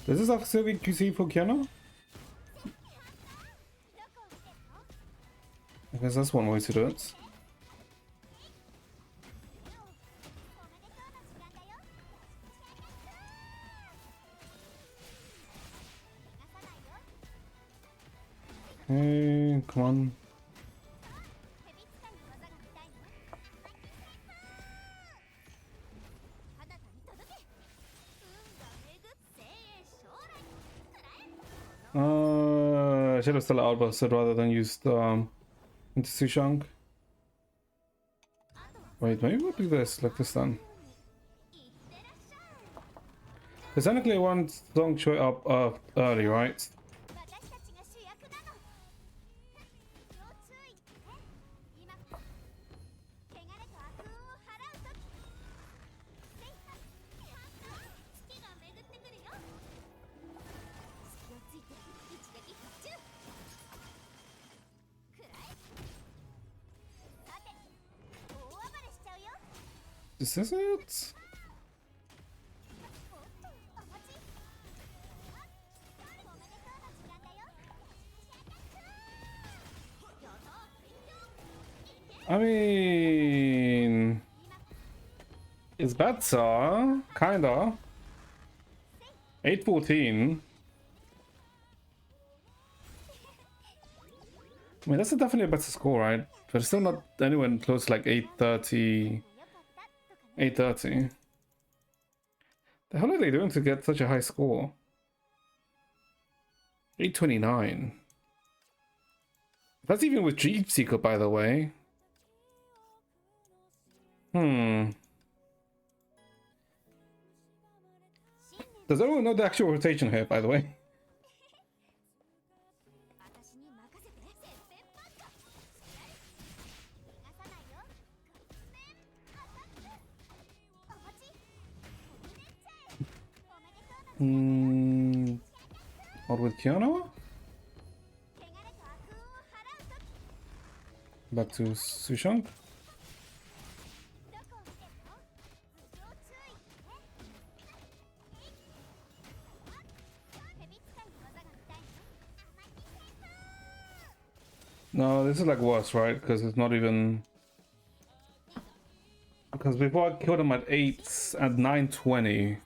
Does this activate QC for Kiana? I guess that's one way to do it. Hey, come on. I should have still outburst rather than used into Sushang. Wait, maybe we'll do this like this then. Because technically I want Song Choi up early, right? This is it? I mean... It's better, kinda. 8-14. I mean, that's definitely a better score, right? But it's still not anywhere close to like 830. 830. The hell are they doing to get such a high score? 829. That's even with Jeep Seeker, by the way. Does everyone know the actual rotation here, by the way? What with Kiana? Back to Sushang. No, this is like worse, right? Because it's not even... Because before I killed him at 8 and 920,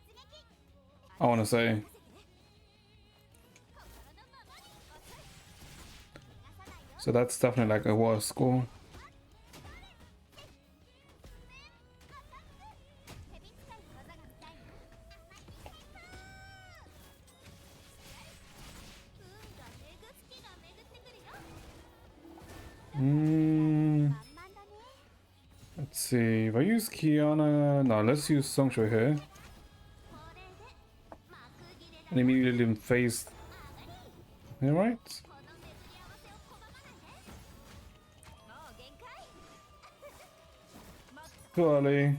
I want to say. So that's definitely like a worse score. Let's see, if I use Kiana... No, let's use Songshou here. And immediately phase... Alright. Too early.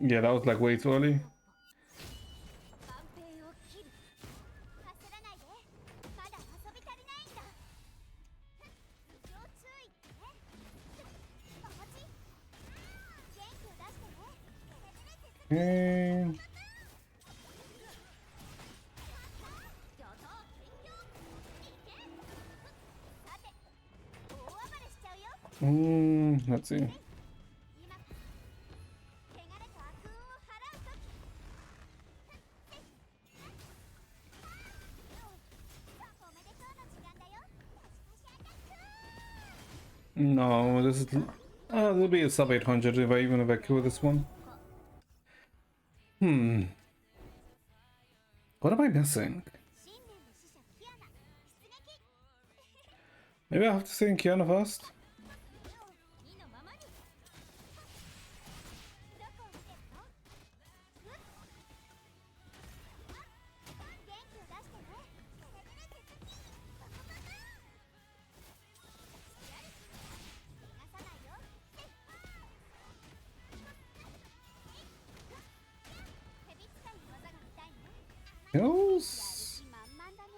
Yeah, that was like way too early. Okay. Let's see. No, this is... there'll be a sub 800 if I kill this one. What am I missing? Maybe I have to sing Kiana first? Kills? 満々だね。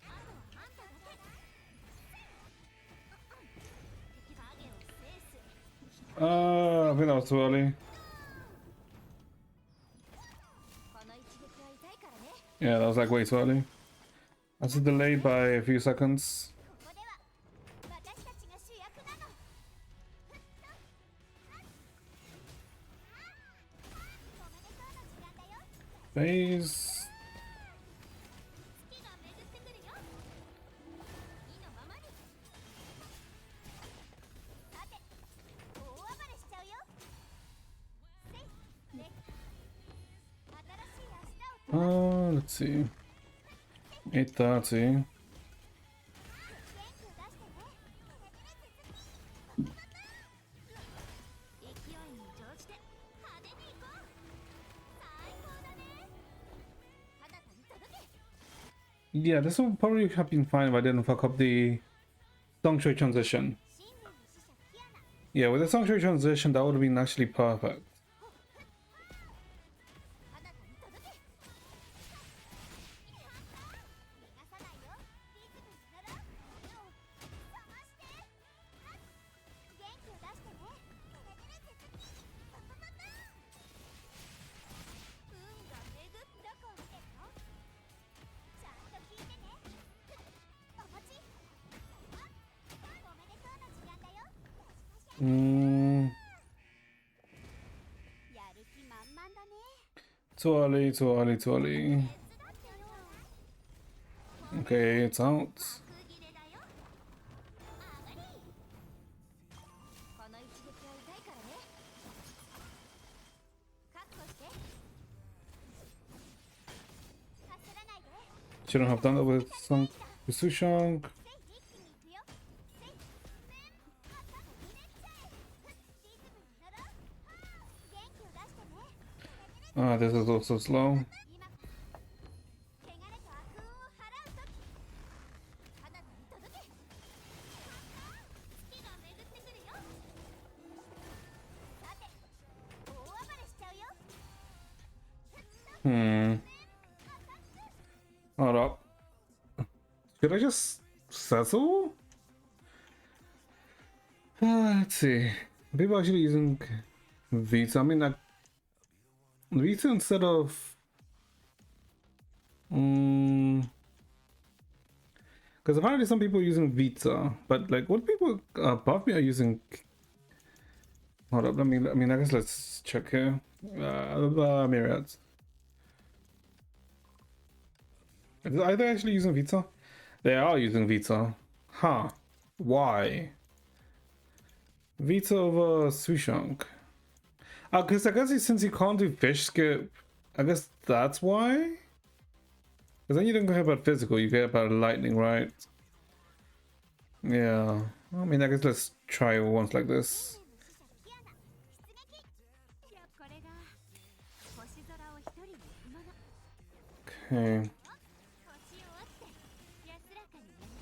あとはあんただけ。影を制す。 I think that was too early. この一撃は痛いからね。 Yeah, that was like way too early. That's delayed by a few seconds. ここでは私たちが主役なの。おめでとうの時間だよ。 Phase. 月が巡ってくるよ。意のままに。さて、大暴れしちゃうよ。せい、ね。新しい明日を Let's see. 8:30. 元気を出してね。勢いに乗じて派手に行こう。最高だね。あなたに届け。 Yeah, this would probably have been fine if I didn't fuck up the Song Shui transition. 新聞の使者キアナ。 Yeah, with the Song Shui transition, that would have been actually perfect. あなたに届け。逃がさないよ。リズムに乗ろう。かまして。元気を出してね。パパパパ。運が巡ったかっての。ちゃんと聞いてね。お待ち。おめでとうの時間だよ。Mm, やる気満々だね。 too early, too early, too early. 手伝ってよ。 Okay, it's out. 空切れだよ。上がり。この一撃は痛いからね。覚悟して。かすらないで。 Shouldn't have done that with Sushang. せい、一気に行くよ。せい、めん、はた、ひねっちゃえ。リズムに乗ろう。元気を出してね。 This is also slow. 今、汚れと悪運を払うとき。あなたに届け。月が巡ってくるよ。さて、大暴れしちゃうよ。 Hmm. Hold up. Should I just settle? Let's see. People actually using Vita. I mean, like Vita instead of. Because apparently some people are using Vita, but like what people above me are using. Hold up. I mean, I guess let's check here. Myriads. Are they actually using Vita? They are using Vita. Huh. Why? Vita over Sushang. Because I guess since you can't do fish skip, I guess that's why? Because then you don't care about physical, you care about lightning, right? Yeah. I mean, I guess let's try it once like this. これが星空を一人で踏むの。 Okay. 星を折って安らかに眠る。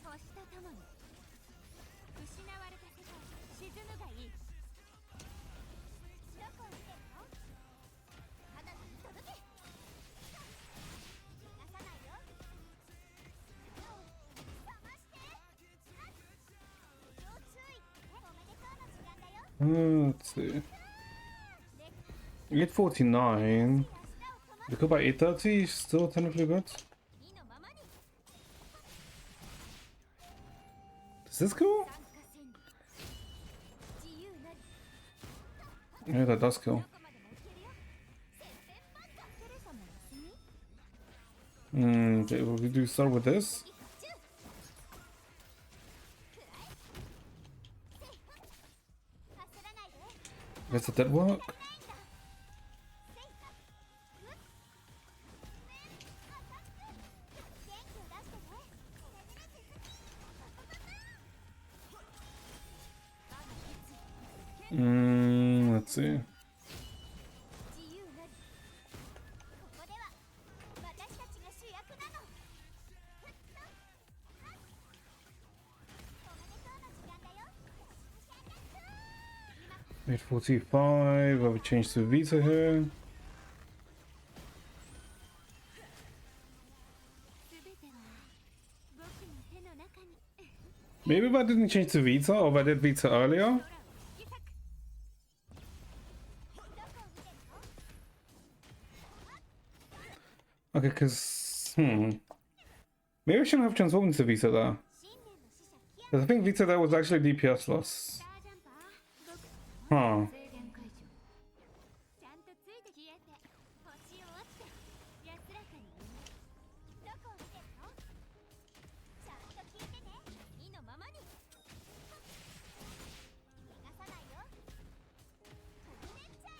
星とともに失われた世界に沈むがいい。どこを見てるの？あなたに届け。逃がさないよ。かまして。要注意。おめでとうの時間だよ。 Let's see. 8:49. We go by 8:30, still technically good. 意のままに。 Does this go? 参加せん。自由なり。 Yeah, that does kill. どこまでも行けるよ。せっぺんばっか。テレサも休み。 Okay, well, we do start with this. 一中。くらえ。せい。かすらないで。 Guess that did work. ないんだ。せい。元気を出してね。 Let's see. 自由なり。ここでは私たちが主役なの。おめでとうの時間だよ。 8:45. I will change to Vita here. Maybe if I didn't change to Vita, or if I did Vita earlier. Okay, because maybe I shouldn't have transformed into Vita there. Because I think Vita there was actually DPS loss. Huh. ちゃんとついて消えて星を落ちて安らかにどこを見てるのちゃんと聞いてね意のままに逃がさないよ飛び出っちゃ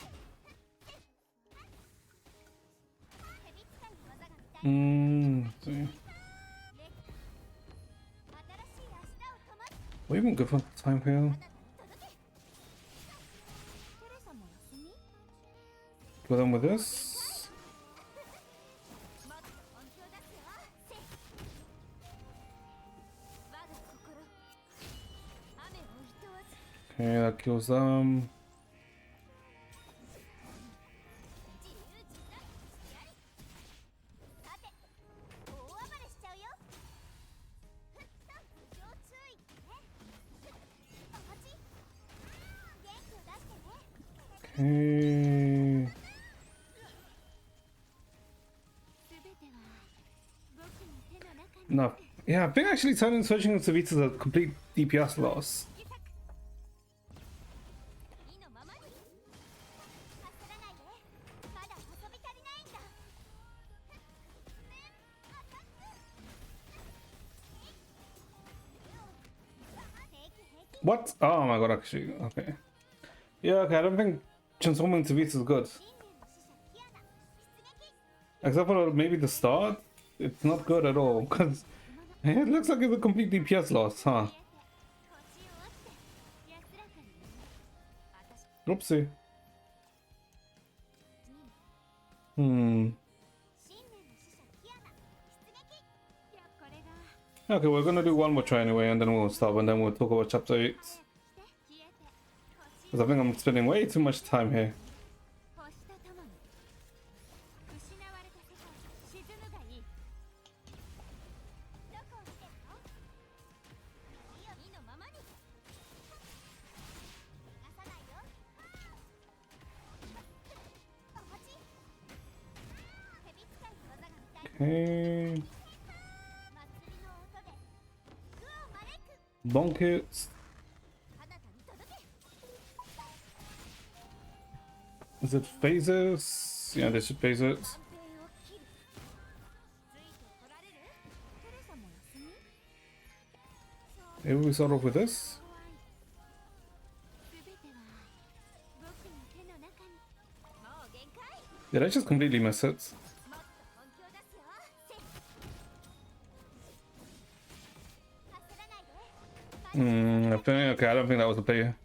え蛇使いの技が見たい See. 新しい明日を灯す We're even good for time here. テレサも休み Go on with this. もっと本気を出すよせ我が心雨をいとわず Okay, that kills them. 自由自在してやりさて大暴れしちゃうよふっと要注意ねお待ち元気を出してね Okay. すべては僕の手の中に No. Yeah, I think actually turning switching into Vita is a complete DPS loss. 意のままに焦らないでまだ遊び足りないんだアタック平気平気 What? Oh my god, actually. Okay. Yeah, okay, I don't think transforming into Vita is good. 新年の使者キアナ出撃 Except for maybe the start. It's not good at all. Because it looks like it's a complete DPS loss, huh? 消えて星を落ちて安らかに私 Oopsie. Hmm. 新年の使者キアナ出撃いやこれが Okay, we're gonna do one more try anyway, and then we'll stop, and then we'll talk about chapter 8. 消えて星 Because I think I'm spending way too much time here. 星とともに失われた世界沈むがいいどこを見てるのいいよ意のままに逃がさないよお待ち蛇使いの技が見たい Okay. 祭りの音で福を招く Bonk hits. あなたに届け Is it phases? Yeah, they should phase it. 安定を切るついてこられるテレサも休みそう Maybe we start off with this. 怖いすべては僕の手の中にもう限界 Did I just completely miss it? もっと本気を出すよせ焦らないでまだ I think, okay, I don't think that was a player. 元気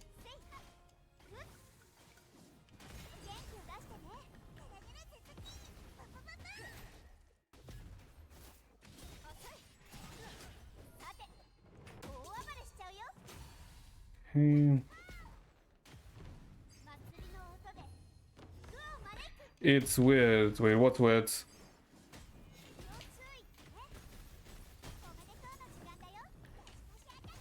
を出してねパパパパ遅いさて大暴れしちゃうよ Okay. 祭りの音で福を招く It's weird. Wait, what's weird? 要注意ねおめでとうの時間だよ年越しアタック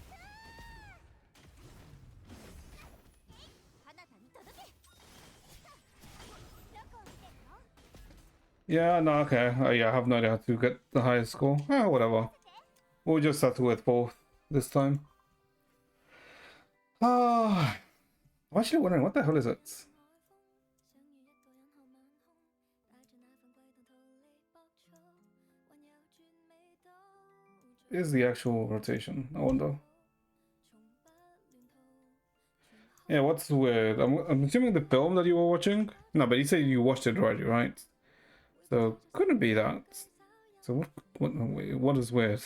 あなたに届けどこを見てるの Yeah, no, okay. Yeah, I have no idea how to get the highest score. Ah, whatever. We'll just settle with both this time. Ah, I'm actually wondering, what the hell is it? Is the actual rotation? I wonder. Yeah, what's weird? I'm assuming the film that you were watching? No, but you said you watched it already, right? So, couldn't be that. So, what is weird?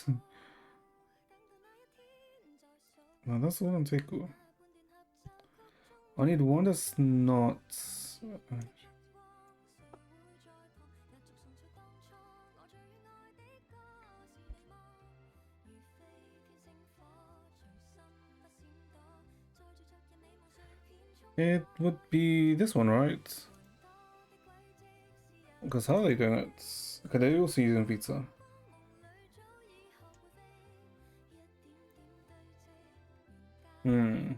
No, that's all I'm taking. I need one that's not. It would be this one, right? Because how are they doing it? Okay, they're also using Vita. Hmm.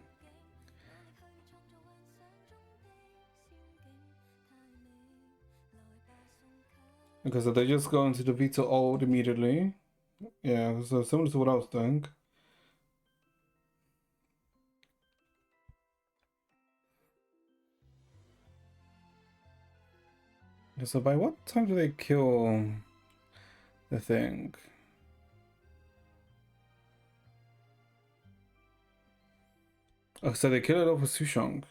Because they just go into the Vita old immediately. Yeah, so similar to what I was doing. Yeah, so by what time do they kill the thing? Oh, so they kill it off with Sushong.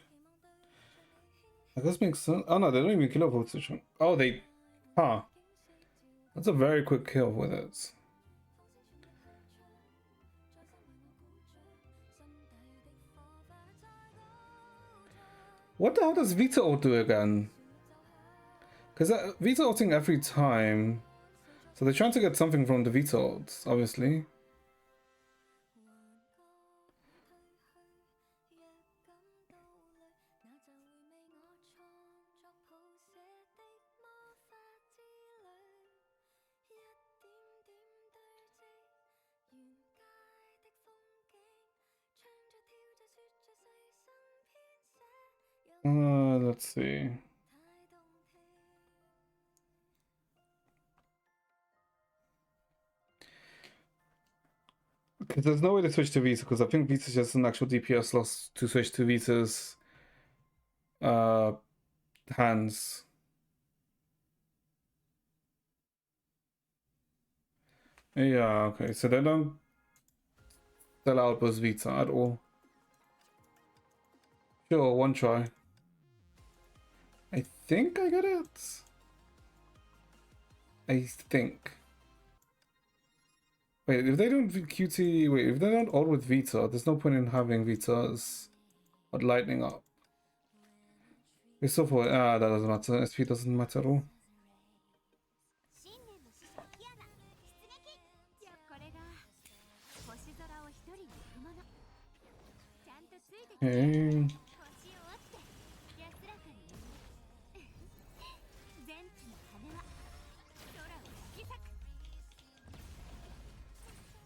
I guess makes sense. Oh no, they don't even kill it off with Sushong. Oh, they... Huh. That's a very quick kill with it. What the hell does Vita ult do again? Because Vita ulting every time. So they're trying to get something from the Vita ults, obviously. Let's see. Because there's no way to switch to Vita, because I think Vita's just an actual DPS loss to switch to Vita's hands. Yeah, okay, so they don't sell out with Vita at all. Sure, one try. I think I get it. I think. Wait, if they don't QT, wait, if they don't ult with Vita, there's no point in having Vita's lightning up. It's so for that doesn't matter. SP doesn't matter at all. 新年の使者キアナ出撃。いやこれが星空を一人に行くもの。ちゃんとついてきて Okay. 星を折って安らかに全地の羽は空を引き裂く。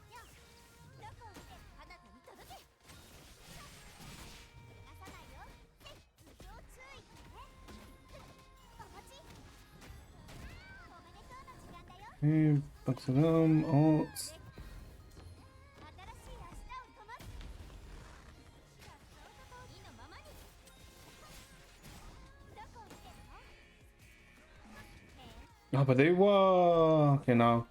よどこを見てあなたに届け。逃がさないよ。無情注意ね。お待ち。おめでとうの時間だよ。 Okay, back to them. Ult. 新しい明日を灯す。意のままに。どこを見てるの？ねえ、 Oh, but they were... Okay, now.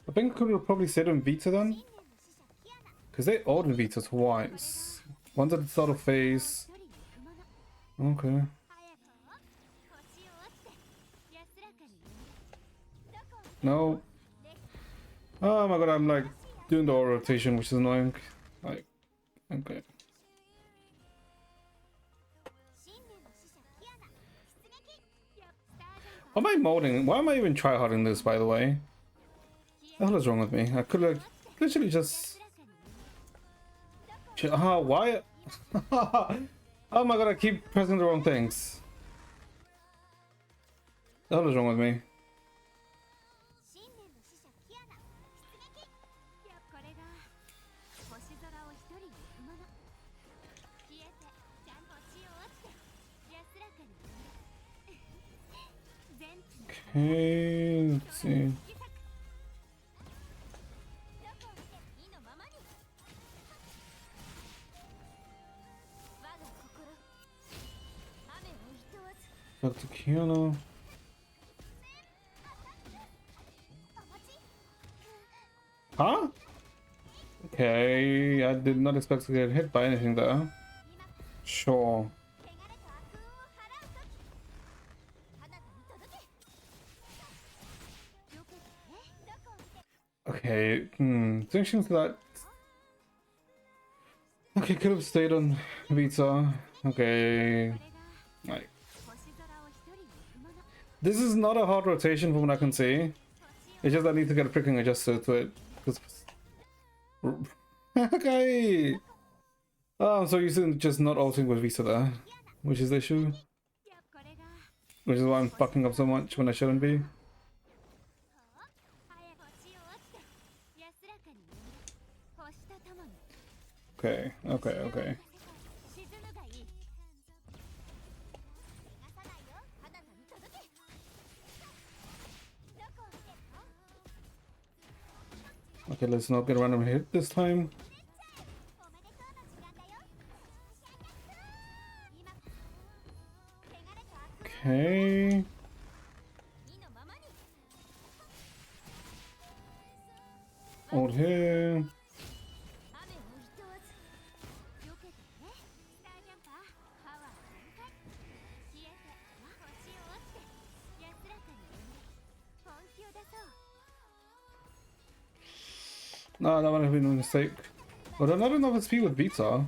I think I could have probably said in Vita then. 新年の使者キアナ。 Because they ordered Vita twice. Once at the start of phase. 一人に行くもの。 Okay. 早く星を折って安らかに。どこを見てる No. の？ Oh my god, I'm like doing the aura rotation, which is annoying. Like, okay. 新年の使者キアナ出撃。やっスタージャン Why am I molding? Why am I even tryharding this, by the way? The hell is wrong with me? I could like literally just. 安らかに。 Why? Oh my god, I keep pressing the wrong things. The hell is wrong with me? 新年の使者キアナ出撃。いやこれが星空を一人に行くもの。消えてちゃんと星を折って安らかに。全地の Okay, let's see. 引き裂く。どこを見て意のままに。我が心雨をいとわず。 Back to Kiana. お待ち。 Huh? Okay, I did not expect to get hit by anything there. 今 Sure. 汚れた悪運を払うとき。あなたに届け。よけてね。どこを見て。 Okay, Sanctions that. Okay, could have stayed on Vita. Okay, これが like 星空を一人に行くもの。 this is not a hard rotation from what I can see. 星を It's just I need to get freaking adjusted to it. 'Cause- okay. Oh, I'm so used to just not ulting with Vita there, which is the issue. いやこれが Which is why I'm fucking up so much when I shouldn't be. 早く星を折って安らかに。星とともに。Okay, okay, okay. 沈むがいい。逃がさないよ。彼方に届け。どこを見てるの？ Okay, let's not get a random hit this time. おめでとうの時間だよ。今、汚れと悪 Okay. 意のままに。 Hold here. 雨をいとわず。避けてね。スタージャンパー、パワー全開。消えて、星を折って、安らかに産んで。本気を出そう。 Nah, that might have been a mistake. But I don't know if it's speed with Vita.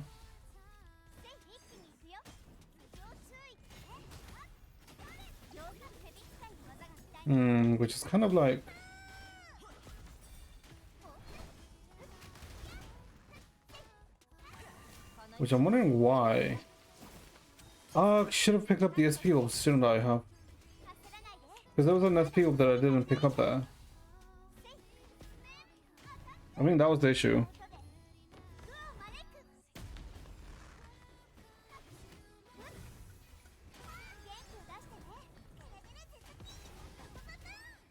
で、一気に行くよ。要注意。妖怪ヘビ使いの技が見たい。 Which is kind of like. Which I'm wondering why. Ah, I should have picked up the SP orbs, shouldn't I have? 焦らないで。 Because there was an SP orb that I didn't pick up there. I mean, that was the issue. グを招く。元気を出してね。目が回るでしょ。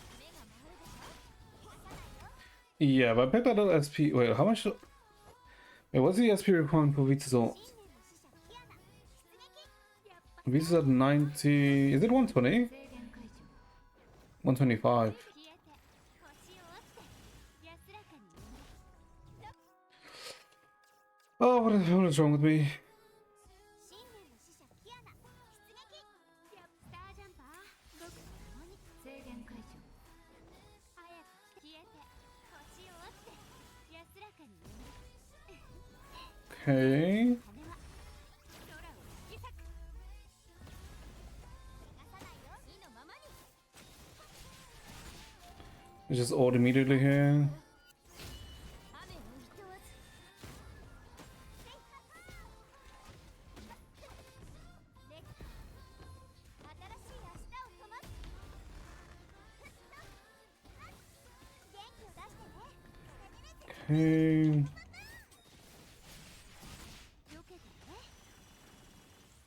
逃がさないよ。 Yeah, but I picked up the SP. Wait, how much? Wait, what's the SP requirement for Vita's ult? 新年の使者キアナ。出撃。やっぱ Vita's at 90. Is it 120? 制限解除。 125. 消えて、星を折って、安らかに産んで。 Oh, what is wrong with me? 新年の使者キアナ。出撃。やっスタージャンパー、僕と共に。制限解除。早く消えて、星を折って、安らかに産んで。 Okay. 羽は空を突き裂く。逃がさないよ。意のままに。 It's just ult immediately here. 雨をいとわず。で、新しい明日を灯す。元気を出してね。 Okay. 避けてね。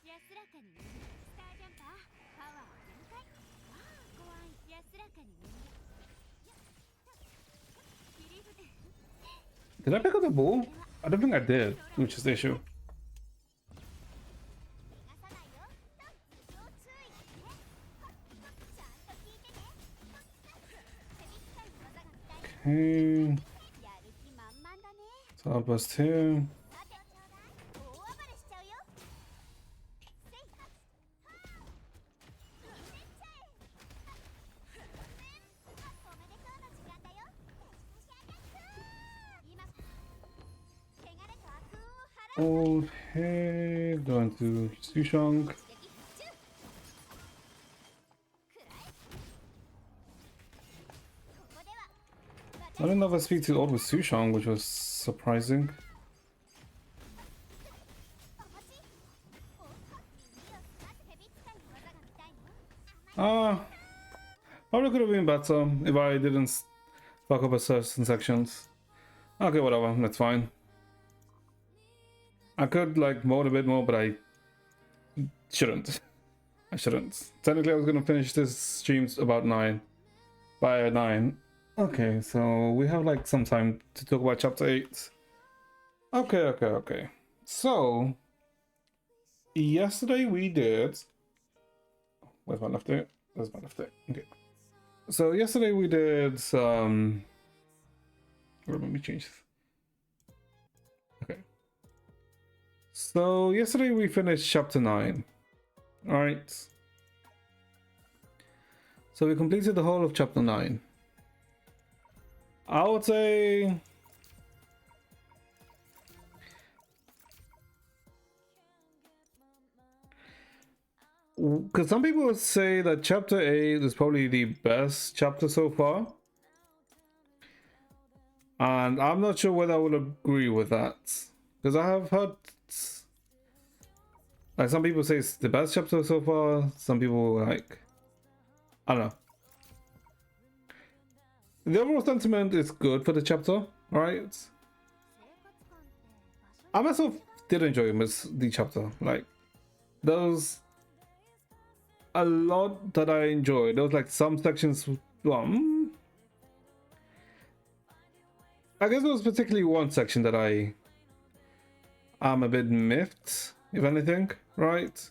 安らかに産んで。スタージャンパー、パワー全開。ああ、怖い。安らかに産んで。切り札。 Did I pick up the bull? I don't think I did, which is the issue. 逃がさないよ。要注意ね。ちゃんと聞いてね。ヘビ使いの技が見たい。 Okay. やる気満々だね。 So outburst here. さて、大暴れしちゃうよ。せいは。めっちゃえ。おめでとうの時間だよ。今、汚れと悪運を払う。 Ult here. Going to Sushang. 刺激発注。くらえ。ここでは I didn't have a speed to ult with Sushang, which was surprising. お星。おっと。耳を澄ませヘビ使いの技が見たいの。 Probably could have been better if I didn't fuck up a certain sections. Okay, whatever, that's fine. I could like mode a bit more, but I shouldn't. I shouldn't. Technically, I was gonna finish this stream about 9. By 9. Okay, so we have like some time to talk about chapter 8. Okay. So, yesterday we did. Where's my left ear? There's my left ear. Okay. So yesterday we did some. Let me change this. Okay. So yesterday we finished chapter 9. Alright. So we completed the whole of chapter 9. I would say. Because some people would say that chapter 8 is probably the best chapter so far. And I'm not sure whether I would agree with that. Because I have heard. Like, some people say it's the best chapter so far. Some people, like. I don't know. The overall sentiment is good for the chapter, right? I myself did enjoy the chapter. Like, there was a lot that I enjoyed. There was like some sections. Well, I guess there was particularly one section that I am a bit miffed, if anything, right?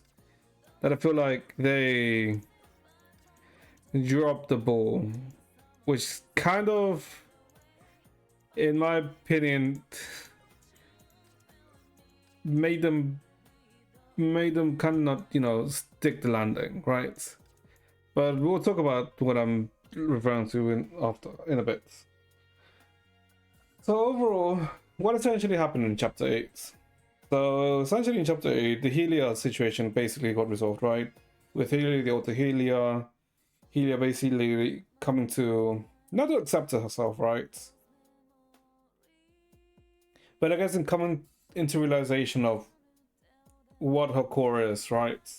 That I feel like they dropped the ball, which kind of, in my opinion, made them kind of not, you know, stick the landing, right? But we'll talk about what I'm referring to in a bit. So overall, what essentially happened in chapter 8? So essentially in chapter 8, the Helia situation basically got resolved, right? With Helia, the author Helia basically coming to not to accept herself, right? But I guess in coming into realization of what her core is, right?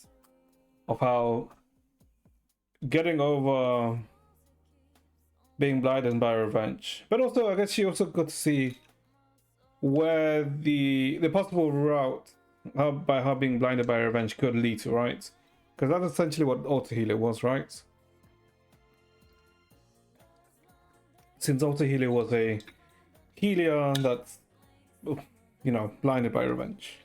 Of how getting over being blinded by revenge. But also I guess she also got to see where the possible route by her being blinded by revenge could lead to, right? Because that's essentially what Alter Helia was, right? Since Alter Helia was a Helia that's, you know, blinded by revenge.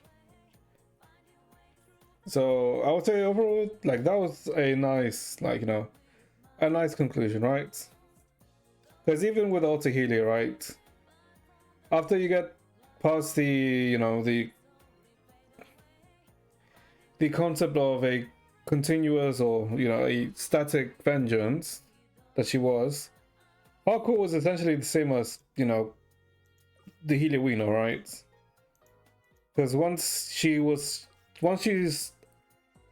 So I would say overall, like, that was a nice, like, you know, a nice conclusion, right? Because even with Alter Helia, right, after you get past the, you know, the concept of a continuous or, you know, a static vengeance that she was, her core was essentially the same as, you know, the Helia we know, right? Because once she's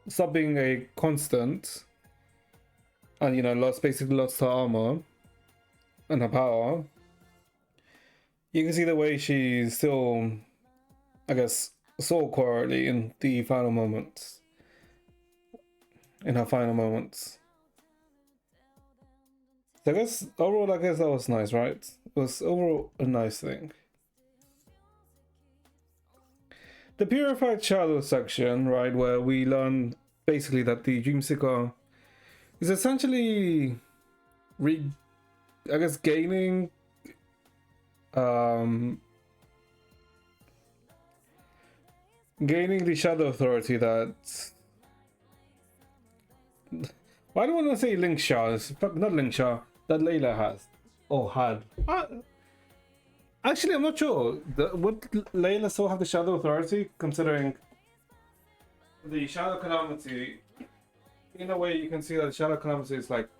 stopped being a constant and, you know, basically lost her armor and her power, you can see the way she still, I guess, saw Coralie in the final moments. In her final moments. So I guess overall, I guess that was nice, right? It was overall a nice thing. The Purified Shadow section, right, where we learn basically that the Dreamseeker is essentially gaining gaining the Shadow Authority that I don't want to say Link Shah, not Link Shah, that Layla has or had. Actually, I'm not sure. Would Layla still have the Shadow Authority, considering the Shadow Calamity? In a way, you can see that the Shadow Calamity is like,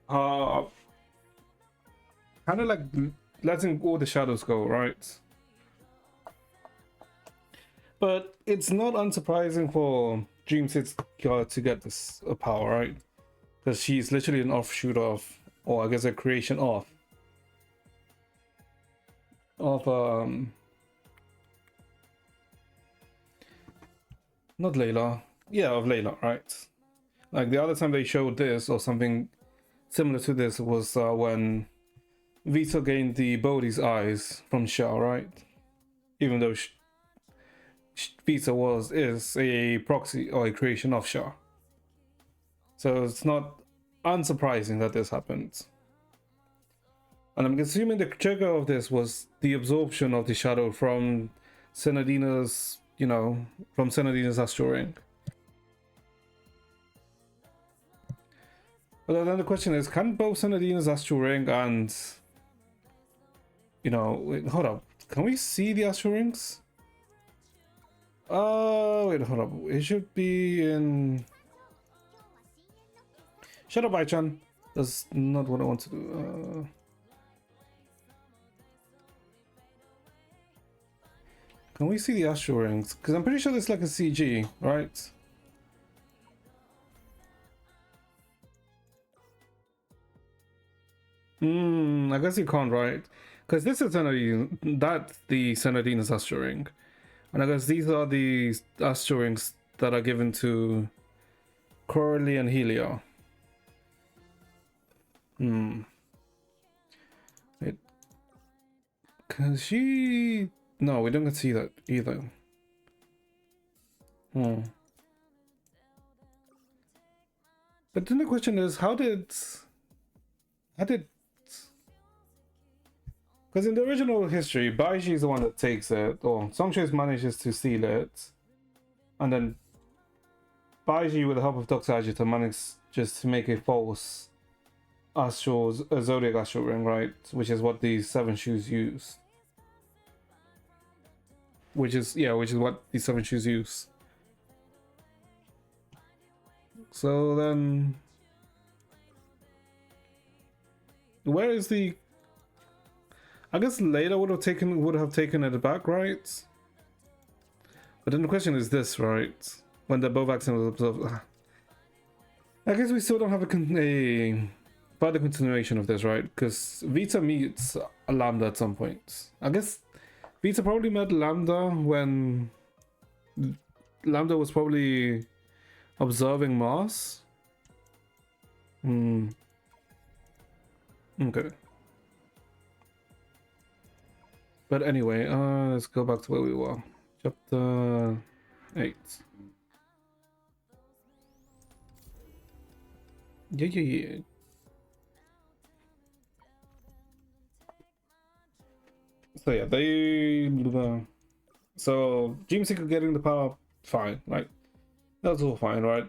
kind of like letting all the shadows go, right? But it's not unsurprising for Dreamseeker to get this power, right? Because she's literally an offshoot of, or I guess a creation of not Layla, yeah, of Layla, right? Like the other time they showed this or something similar to this was when Vita gained the Bodhi's eyes from Shah, right? Even though Vita is a proxy or a creation of Shah, so it's not unsurprising that this happened. And I'm assuming the trigger of this was the absorption of the shadow from Senadina's, you know, from Senadina's astral ring. But then the question is, can both Senadina's astral ring and, you know, wait, hold up, can we see the astral rings? Wait, hold up, it should be in... Shut up, Ai-chan. That's not what I want to do. Can we see the astral rings? Because I'm pretty sure it's like a CG, right? I guess you can't, right? Because this is that's the Senadina's astral ring. And I guess these are the astral rings that are given to Coralie and Helia. Because she No, we don't get to see that either. Hmm. But then the question is, how did, because in the original history, Baiji is the one that takes it, or Songchase manages to steal it, and then Baiji, with the help of Dr. Agita, manages just to make a false a zodiac astral ring, right? Which is what these seven shoes use. Which is what these seven shoes use. So then, where is the? I guess later would have taken it back, right? But then the question is this, right? When the both accidents was observed, I guess we still don't have a further continuation of this, right? Because Vita meets Lambda at some point. I guess Vita probably met Lambda when Lambda was probably observing Mars. Okay. But anyway, let's go back to where we were. Chapter 8. Yeah. So yeah, so Dream Seeker getting the power, fine, like that's all fine, right?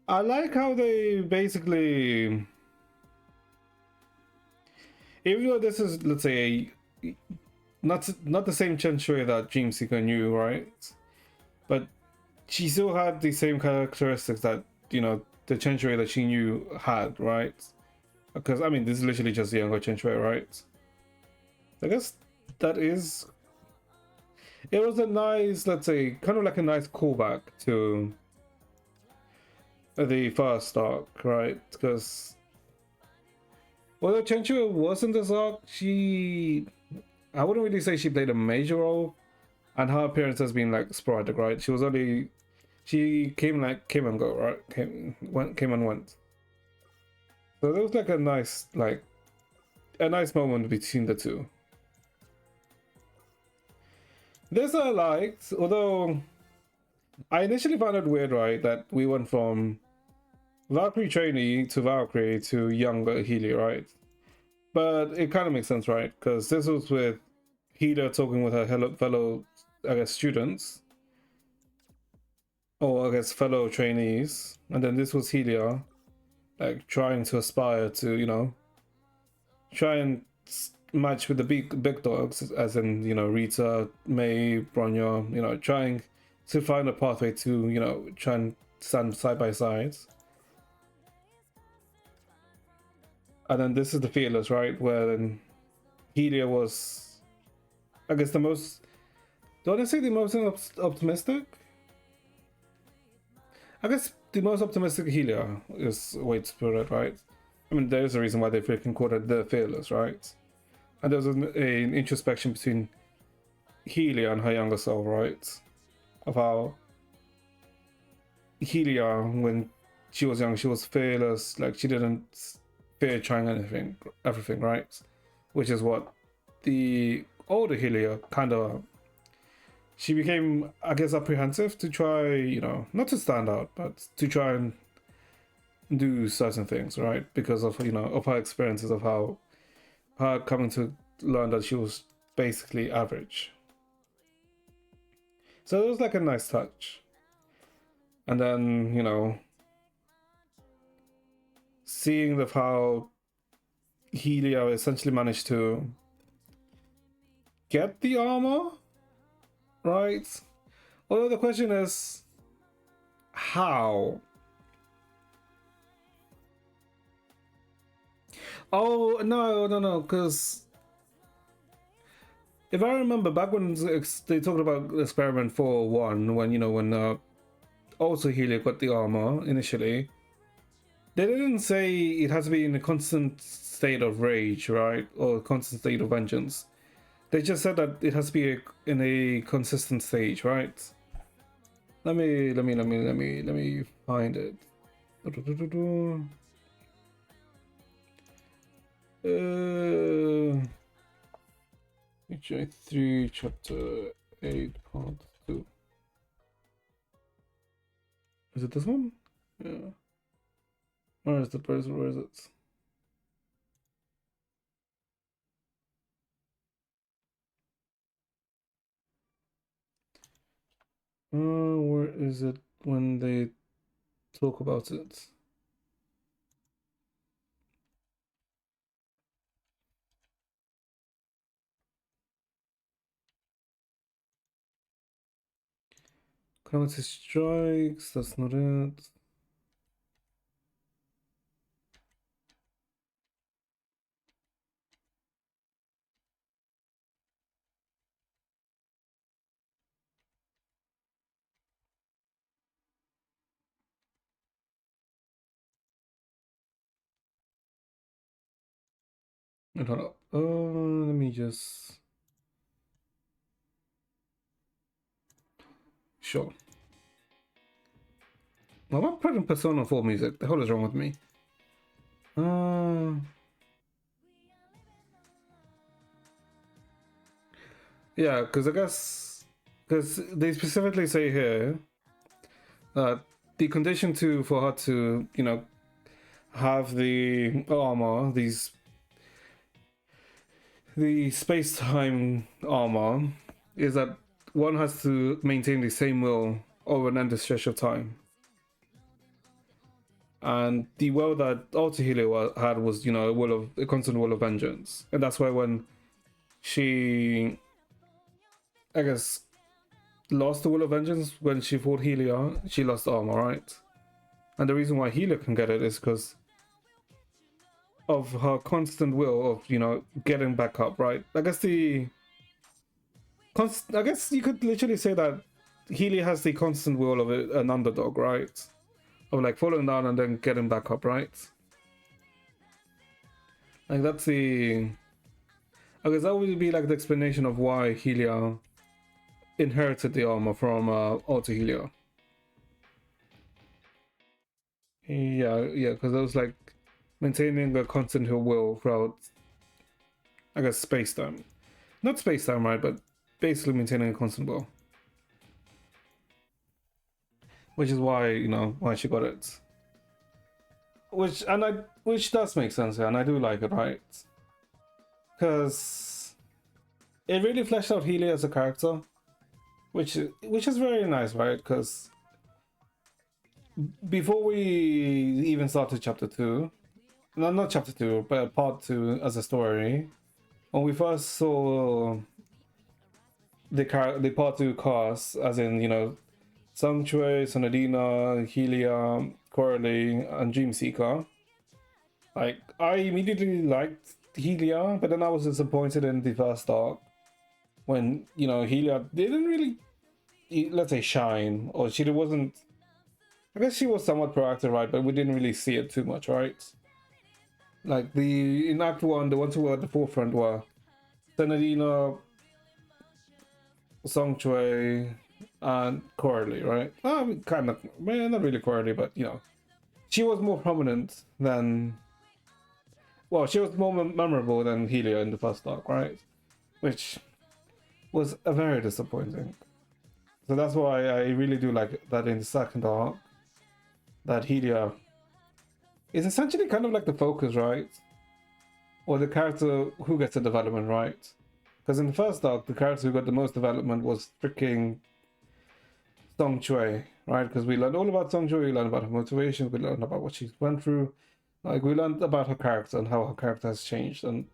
I like how they basically, even though this is, let's say, not the same Chen Shui that Dream Seeker knew, right? But she still had the same characteristics that, you know, the Chen Shui that she knew had, right? Because I mean, this is literally just the younger Chen Shui, right? I guess that is. It was a nice, let's say, kind of like a nice callback to the first arc, right? Because although Chen Shui was in this arc, I wouldn't really say she played a major role, and her appearance has been like sporadic, right? She came and go, right? Came and went. So there was like a nice moment between the two. This I liked, although I initially found it weird, right, that we went from Valkyrie trainee to Valkyrie to younger Healy, right? But it kind of makes sense, right? Because this was with Healer talking with her fellow, I guess, students, or I guess fellow trainees, and then this was Helia, like trying to aspire to, you know, try and match with the big dogs, as in, you know, Rita, May, Bronya, you know, trying to find a pathway to, you know, try and stand side by side. And then this is the Fearless, right, where then Helia was, I guess, the most, don't I say the most optimistic? I guess the most optimistic Helia is a way to put it, right? I mean, there's a reason why they freaking called it the Fearless, right? And there's an introspection between Helia and her younger self, right? Of how Helia, when she was young, she was fearless, like she didn't fear trying everything, right? Which is what the older Helia kind of, she became, I guess, apprehensive to try, you know, not to stand out, but to try and do certain things, right? Because of, you know, of her experiences of how her coming to learn that she was basically average. So it was like a nice touch. And then, you know, seeing of how Helia essentially managed to get the armor, right? Although the question is, how? Oh, no, because if I remember back when they talked about Experiment 4.1, when, you know, when also Helia got the armor initially, they didn't say it has to be in a constant state of rage, right? Or a constant state of vengeance. They just said that it has to be in a consistent stage, right? Let me find it. HI 3, chapter 8, part 2. Is it this one? Yeah. Where is the person? Where is it? Where is it when they talk about it? Calamity strikes, that's not it. Wait, hold up. Let me just. Sure. Well, I'm putting Persona 4 music. The hell is wrong with me? Yeah, because I guess because they specifically say here that the condition for her to have the armor, the space-time armor, is that one has to maintain the same will over an endless stretch of time. And the will that Altahelia had was, a constant will of vengeance, and that's why when she, I guess, lost the will of vengeance when she fought Helia, she lost armor, right? And the reason why Helia can get it is because of her constant will of getting back up, right? I guess I guess you could literally say that Healy has the constant will of an underdog, right? Of like falling down and then getting back up, right? Like that's the. I guess that would be like the explanation of why Helia inherited the armor from Altahelia. Yeah, because it was like maintaining a constant will throughout, I guess, space time. Not space time, right? But basically maintaining a constant will. Which is why why she got it. Which does make sense, yeah, and I do like it, right? Because it really fleshed out Healy as a character, which is very nice, right? Because before we even started chapter 2, no, not chapter 2, but part 2 as a story, when we first saw the part 2 cast, as in Sanctuary, Sonadina, Helia, Coralie, and Dreamseeker. Like, I immediately liked Helia, but then I was disappointed in the first arc when, Helia didn't really, let's say, shine, or she wasn't. I guess she was somewhat proactive, right? But we didn't really see it too much, right? Like, in Act 1, the ones who were at the forefront were Sonadina, Sanctuary, and Coralie, right? Kind of, well, not really Coralie, but she was more prominent than. Well, she was more memorable than Helia in the first arc, right? Which was a very disappointing. So that's why I really do like that in the second arc, that Helia is essentially kind of like the focus, right? Or the character who gets the development, right? Because in the first arc, the character who got the most development was freaking Song Chue, right? Because we learned all about Song Chue, we learned about her motivation, we learned about what she went through. Like, we learned about her character and how her character has changed and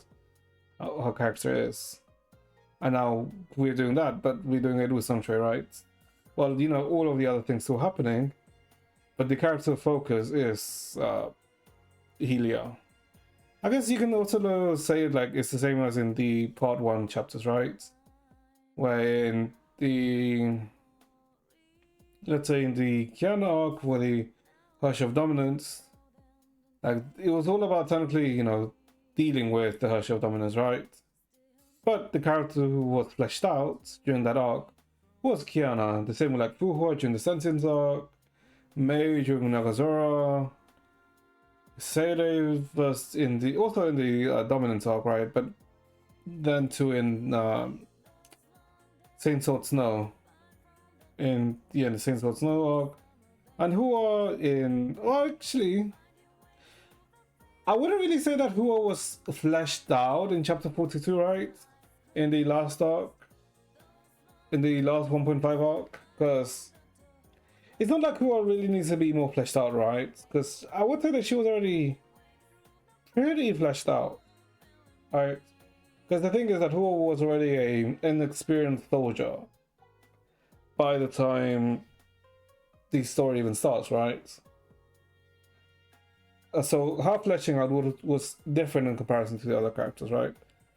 how her character is. And now we're doing that, but we're doing it with Song Chue, right? Well, all of the other things still happening, but the character focus is Helia. I guess you can also say it like it's the same as in the part 1 chapters, right? Where in the, let's say in the Kiana arc for the Hush of Dominance, like it was all about technically, dealing with the Hush of Dominance, right? But the character who was fleshed out during that arc was Kiana. The same with like Fuhua during the Sentience arc, Mei during Nagazora, Seirei was also in the Dominance arc, right? But than to in Saint Sword Snow. In the Saint Sword Snow arc, and Hua in. Well, actually, I wouldn't really say that Hua was fleshed out in chapter 42, right? In the last arc, in the last 1.5 arc, because it's not like Hua really needs to be more fleshed out, right? Because I would say that she was already pretty fleshed out, right? Because the thing is that Hua was already an inexperienced soldier by the time the story even starts, right? So her fleshing out was different in comparison to the other characters, right?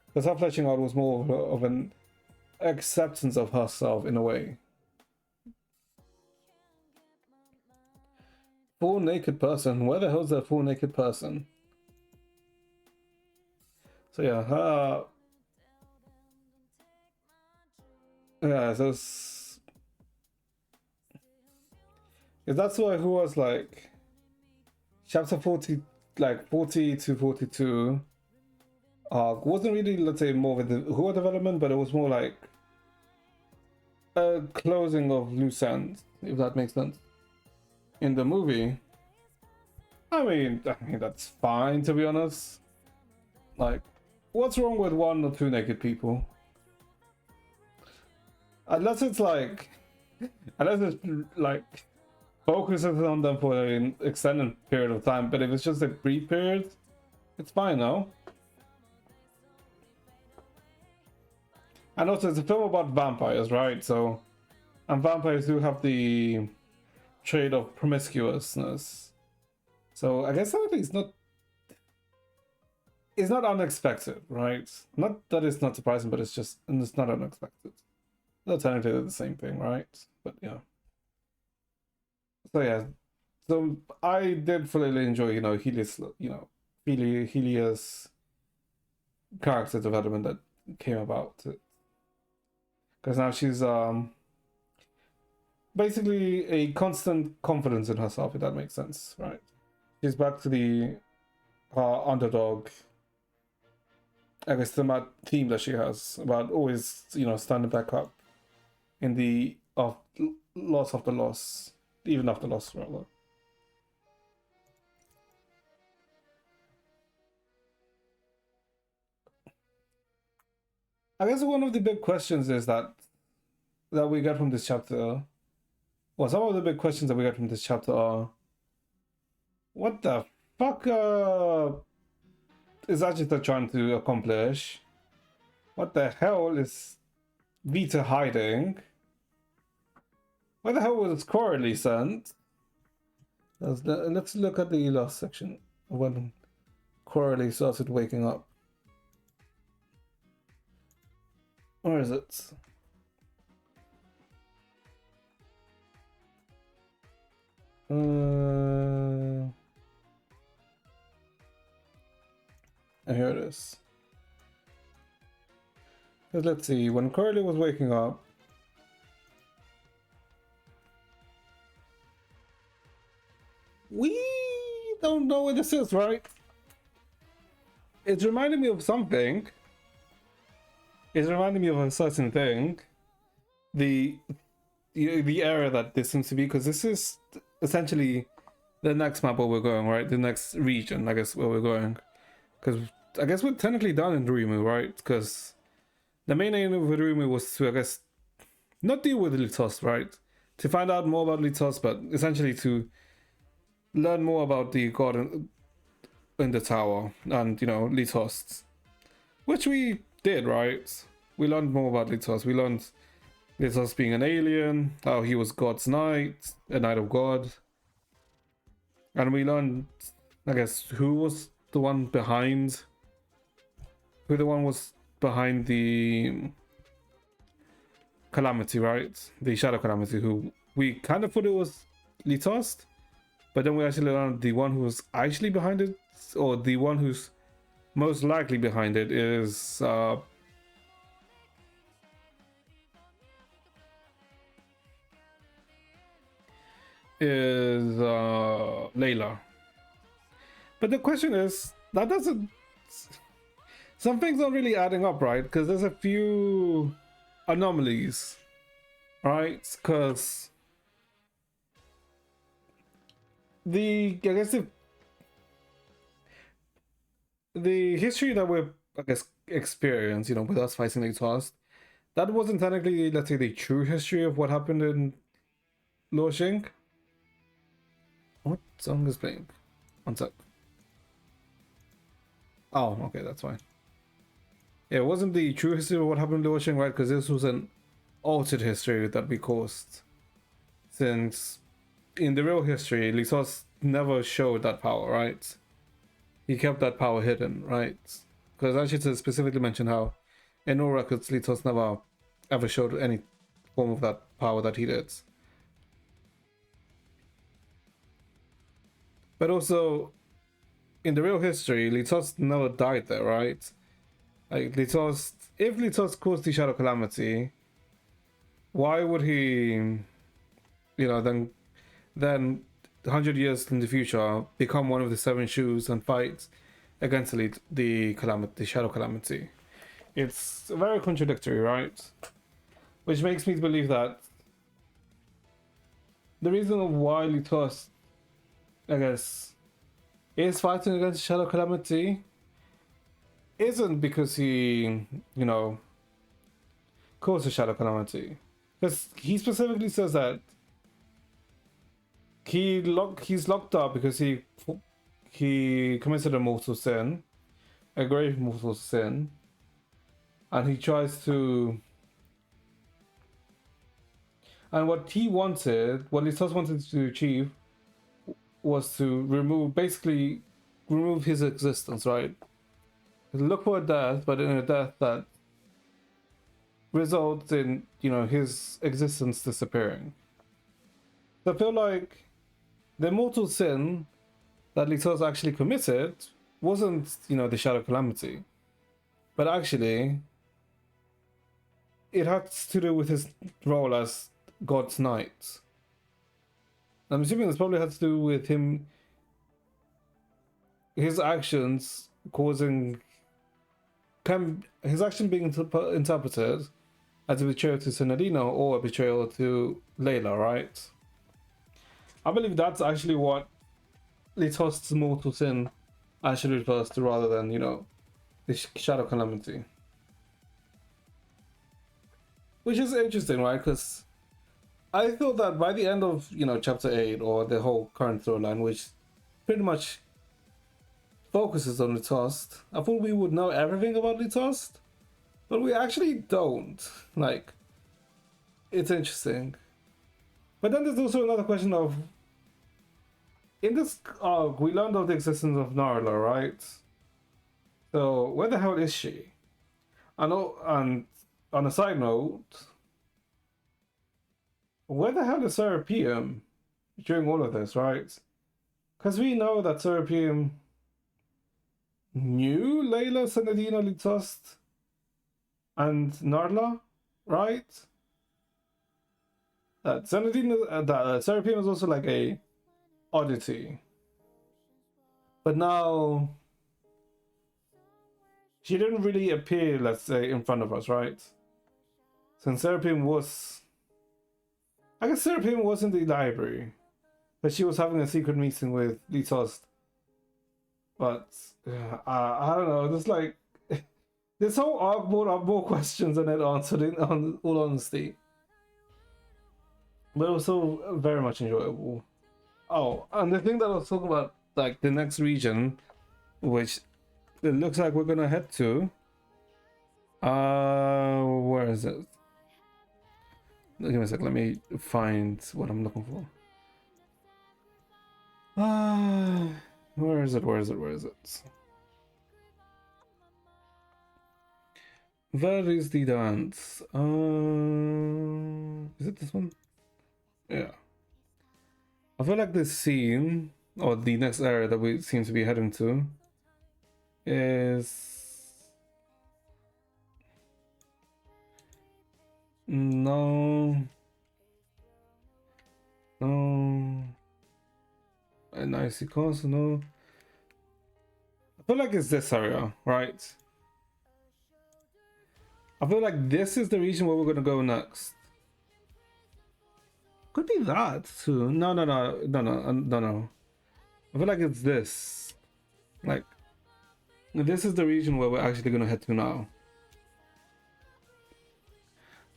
Because her fleshing out was more of an acceptance of herself in a way. Full naked person. Where the hell's that full naked person? So yeah, so that's why who was like chapter 40, like 40 to 42 wasn't really, let's say, more of a Hua development, but it was more like a closing of loose ends, if that makes sense. In the movie, I mean that's fine, to be honest. Like, what's wrong with 1 or 2 naked people? Unless it's like focuses on them for an extended period of time, but if it's just a brief period, it's fine, no? And also, it's a film about vampires, right? So, and vampires do have the trait of promiscuousness. So, I guess that it's not unexpected, right? Not that it's not surprising, but it's not unexpected. Not technically the same thing, right? But yeah. So yeah, so I did fully enjoy, Helia's character development that came about, because now she's basically a constant confidence in herself, if that makes sense, right? She's back to the underdog, I guess, the theme that she has about always, standing back up in the loss of the loss. Even after loss, rather. I guess one of the big questions is that we get from this chapter. Well, some of the big questions that we get from this chapter are, what the fuck is Agita trying to accomplish? What the hell is Vita hiding? Where the hell was Coralie sent? Let's look at the last section when Coralie started waking up. Where is it? And here it is. Let's see. When Coralie was waking up, we don't know what this is, right? It's reminding me of something. It's reminding me of a certain thing. The area that this seems to be, because this is essentially the next map where we're going, right? The next region, I guess, where we're going. Because I guess we're technically done in Rumu, right? Because the main aim of Rumu was to, I guess, not deal with Litos, right? To find out more about Litos, but essentially to learn more about the god in the tower and, Litos. Which we did, right? We learned more about Litos. We learned Litos being an alien, how he was God's knight, a knight of God. And we learned, I guess, who was the one behind the Calamity, right? The Shadow Calamity, who we kind of thought it was Litos, but then we actually learned the one who was actually behind it, or the one who's most likely behind it, is Layla. But the question is, that doesn't... some things aren't really adding up, right? Because there's a few anomalies, right? Because I guess the history that we've, I guess, experienced, you know, with us fighting Litost, that wasn't technically, let's say, the true history of what happened in Luoxing. What song is playing? One sec. Oh, okay, that's fine. Yeah, it wasn't the true history of what happened in Luoxing, right? Because this was an altered history that we caused. Since in the real history, Litost never showed that power, right? He kept that power hidden, right? Because I should specifically mention how in all records, Litost never ever showed any form of that power that he did. But also, in the real history, Litost never died there, right? Like Litost, if Litost caused the Shadow Calamity, why would he, you know, then 100 years in the future become one of the Seven Shoes and fight against the Shadow Calamity? It's very contradictory, right? Which makes me believe that the reason why Litost, I guess, is fighting against Shadow Calamity isn't because he, you know, caused the Shadow Calamity. Because he specifically says that he's locked up because he committed a mortal sin, a grave mortal sin, and he tries to. And what Litost wanted to achieve was to basically remove his existence, right? Look for a death, but in a death that results in, you know, his existence disappearing. So I feel like the mortal sin that Litost actually committed wasn't, you know, the Shadow Calamity, but actually it had to do with his role as God's Knight. I'm assuming this probably had to do with his actions his action being interpreted as a betrayal to Senadina or a betrayal to Layla, right? I believe that's actually what Litost's mortal sin actually refers to, rather than, you know, the Shadow Calamity. Which is interesting, right? Because I thought that by the end of, you know, chapter 8 or the whole current storyline, which pretty much focuses on Litost, I thought we would know everything about Litost, but we actually don't. Like, it's interesting. But then there's also another question of, in this arc, we learned of the existence of Narla, right? So where the hell is she? I know, and on a side note, where the hell is Serapeum during all of this, right? Because we know that Serapeum knew Layla, Senadina, Litost, and Narla, right? That Serapeum is also like a oddity. But now she didn't really appear, let's say, in front of us, right? Since Serapeum was, I guess Serapeum was in the library, but she was having a secret meeting with Litost. But I don't know. There's like this whole arc brought up more questions than it answered. In all honesty, but also very much enjoyable. Oh, and the thing that I was talking about, like the next region, which it looks like we're gonna head to. Where is it? Give me a sec. Let me find what I'm looking for. Where is it? Where is it? Where is it? Where is the dance? Is it this one? Yeah. I feel like this scene, or the next area that we seem to be heading to, is... No. No. A nice castle, no. I feel like it's this area, right? I feel like this is the region where we're gonna go next. Could be that too. No. I feel like it's this. Like, this is the region where we're actually gonna head to now.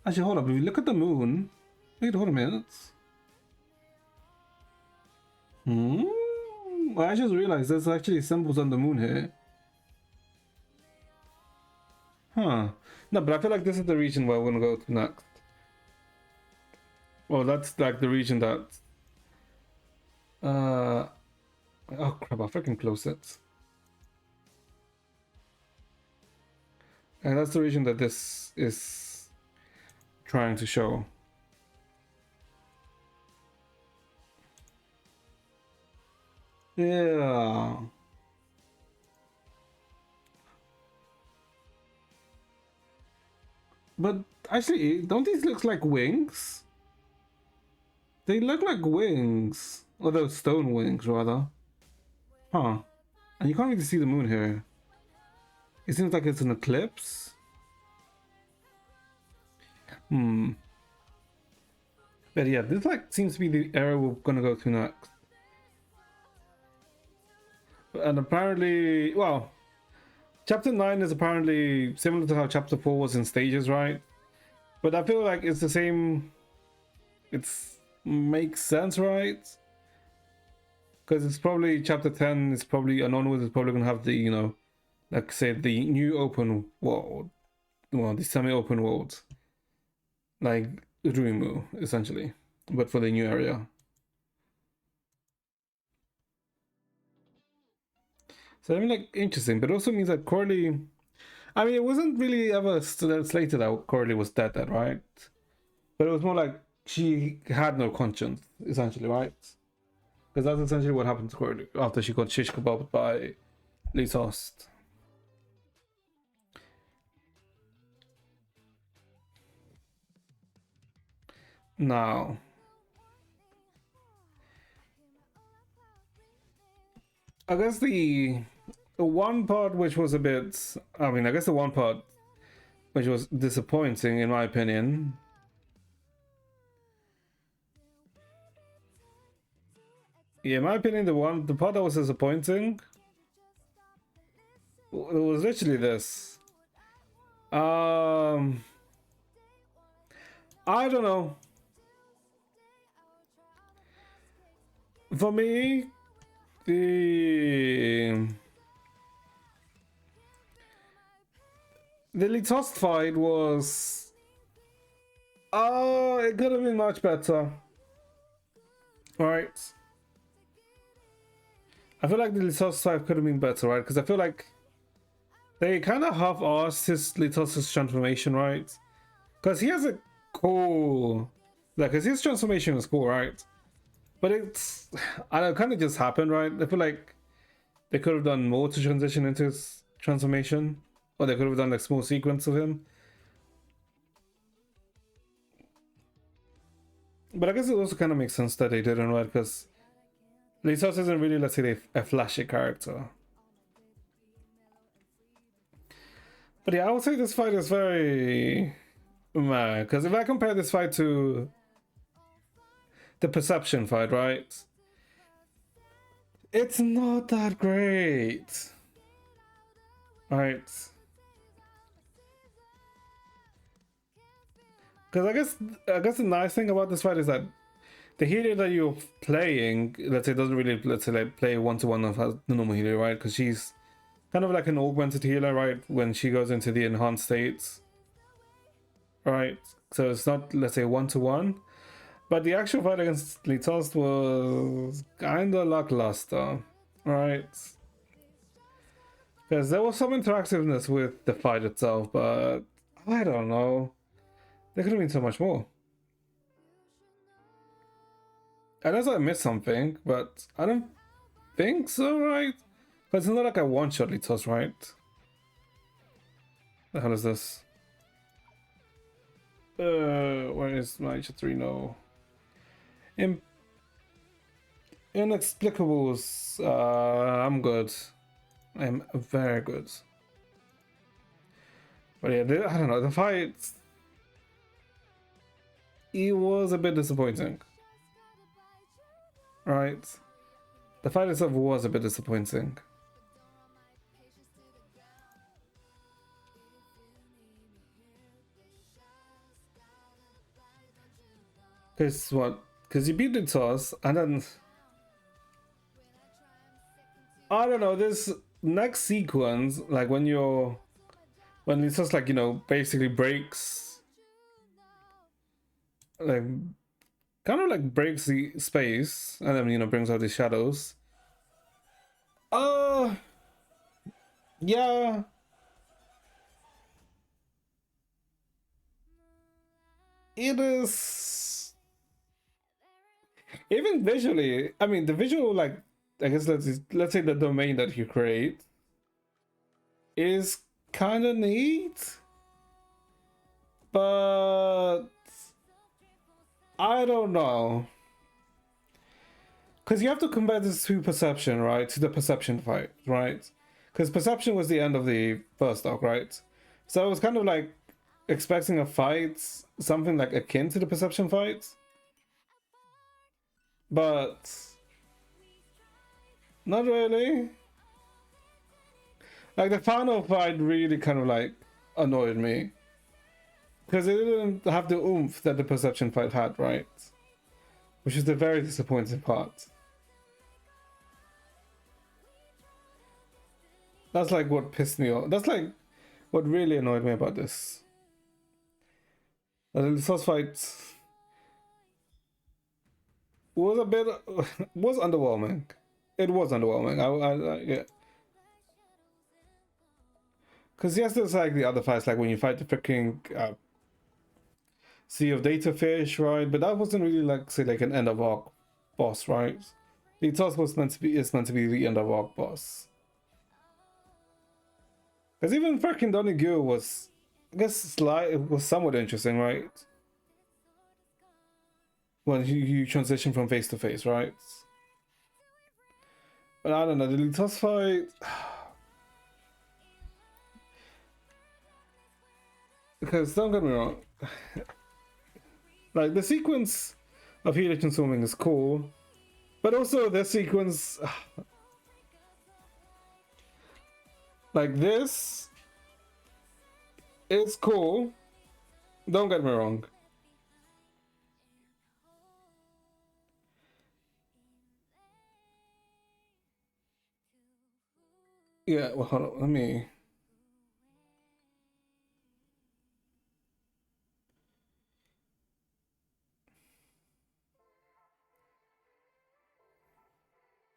Actually, hold up. If you look at the moon, wait, hold a minute. I just realized there's actually symbols on the moon here. Huh. No, but I feel like this is the region where we're gonna go to next. Well, that's like the region that. Oh crap! I freaking closed it. And that's the region that this is trying to show. Yeah. But actually, don't these look like wings? They look like wings. Or those stone wings, rather. Huh. And you can't really see the moon here. It seems like it's an eclipse. But yeah, this like seems to be the area we're gonna go to next. And apparently, well, chapter 9 is apparently similar to how chapter 4 was in stages, right? But I feel like it's the same. It's makes sense, right? Because it's probably chapter 10 is probably, and onwards is probably gonna have the, you know, like say the new open world, well, the semi-open world, like Ruimu essentially, but for the new area. So I mean, like, interesting, but it also means that Corley, I mean, it wasn't really ever slated that Corley was dead, right? But it was more like she had no conscience, essentially, right? Because that's essentially what happened to Corley after she got shish kebabbed by Lysost. Now, I guess the one part which was a bit, I mean, I guess the one part which was disappointing in my opinion, yeah, in my opinion, the part that was disappointing, it was literally this. I don't know. For me, the Lytost fight was, it could have been much better. Alright. I feel like the Lytost fight could have been better, right? Because I feel like they kind of half-arsed his Lytost's transformation, right? Because he has a cool, like, because his transformation is cool, right? But it's, I don't know, kind of just happened, right? I feel like they could have done more to transition into his transformation, or they could have done like small sequence of him. But I guess it also kind of makes sense that they didn't, right? Because Lysos isn't really, let's say, a flashy character. But yeah, I would say this fight is very meh. Because if I compare this fight to the Perception fight, right? It's not that great. Right. Because I guess the nice thing about this fight is that the healer that you're playing, let's say, doesn't really, let's say, like play one-to-one of the normal healer, right? Because she's kind of like an augmented healer, right? When she goes into the enhanced states, right? So it's not, let's say, one-to-one. But the actual fight against Lytost was kind of lackluster, right? Because there was some interactiveness with the fight itself, but I don't know. There could have been so much more. Unless I missed something, but I don't think so, right? Because it's not like a one-shot Lytost, right? The hell is this? Where is my Chatrino? Inexplicables. I'm good. I'm very good. But yeah, I don't know. The fight, it was a bit disappointing, right? The fight itself was a bit disappointing. Cause what? Cause you beat the toss, and then I don't know. This next sequence, like when it's just like, you know, basically breaks, like kind of like breaks the space, and then, you know, brings out the shadows. Yeah. It is, even visually. I mean, the visual, like, I guess let's say the domain that you create is kind of neat, but I don't know, because you have to compare this to Perception, right? To the Perception fight, right? Because Perception was the end of the first arc, right? So I was kind of like expecting a fight, something like akin to the Perception fight, but not really. Like the final fight really kind of like annoyed me, because it didn't have the oomph that the Perception fight had, right? Which is the very disappointing part. That's like what pissed me off. That's like what really annoyed me about this. The source fight was a bit was underwhelming. It was underwhelming. Yeah. Because yes, there's like the other fights, like when you fight the freaking Sea of Data Fish, right? But that wasn't really like, say, like an end of arc boss, right? The toss was meant to be the end of arc boss. Because even freaking Donnie was, I guess, it was somewhat interesting, right? When you transition from face to face, right? But I don't know, the Litos fight. Because don't get me wrong, like the sequence of Helix and swimming is cool, but also the sequence, like this, is cool. Don't get me wrong. Yeah, well, hold on, let me.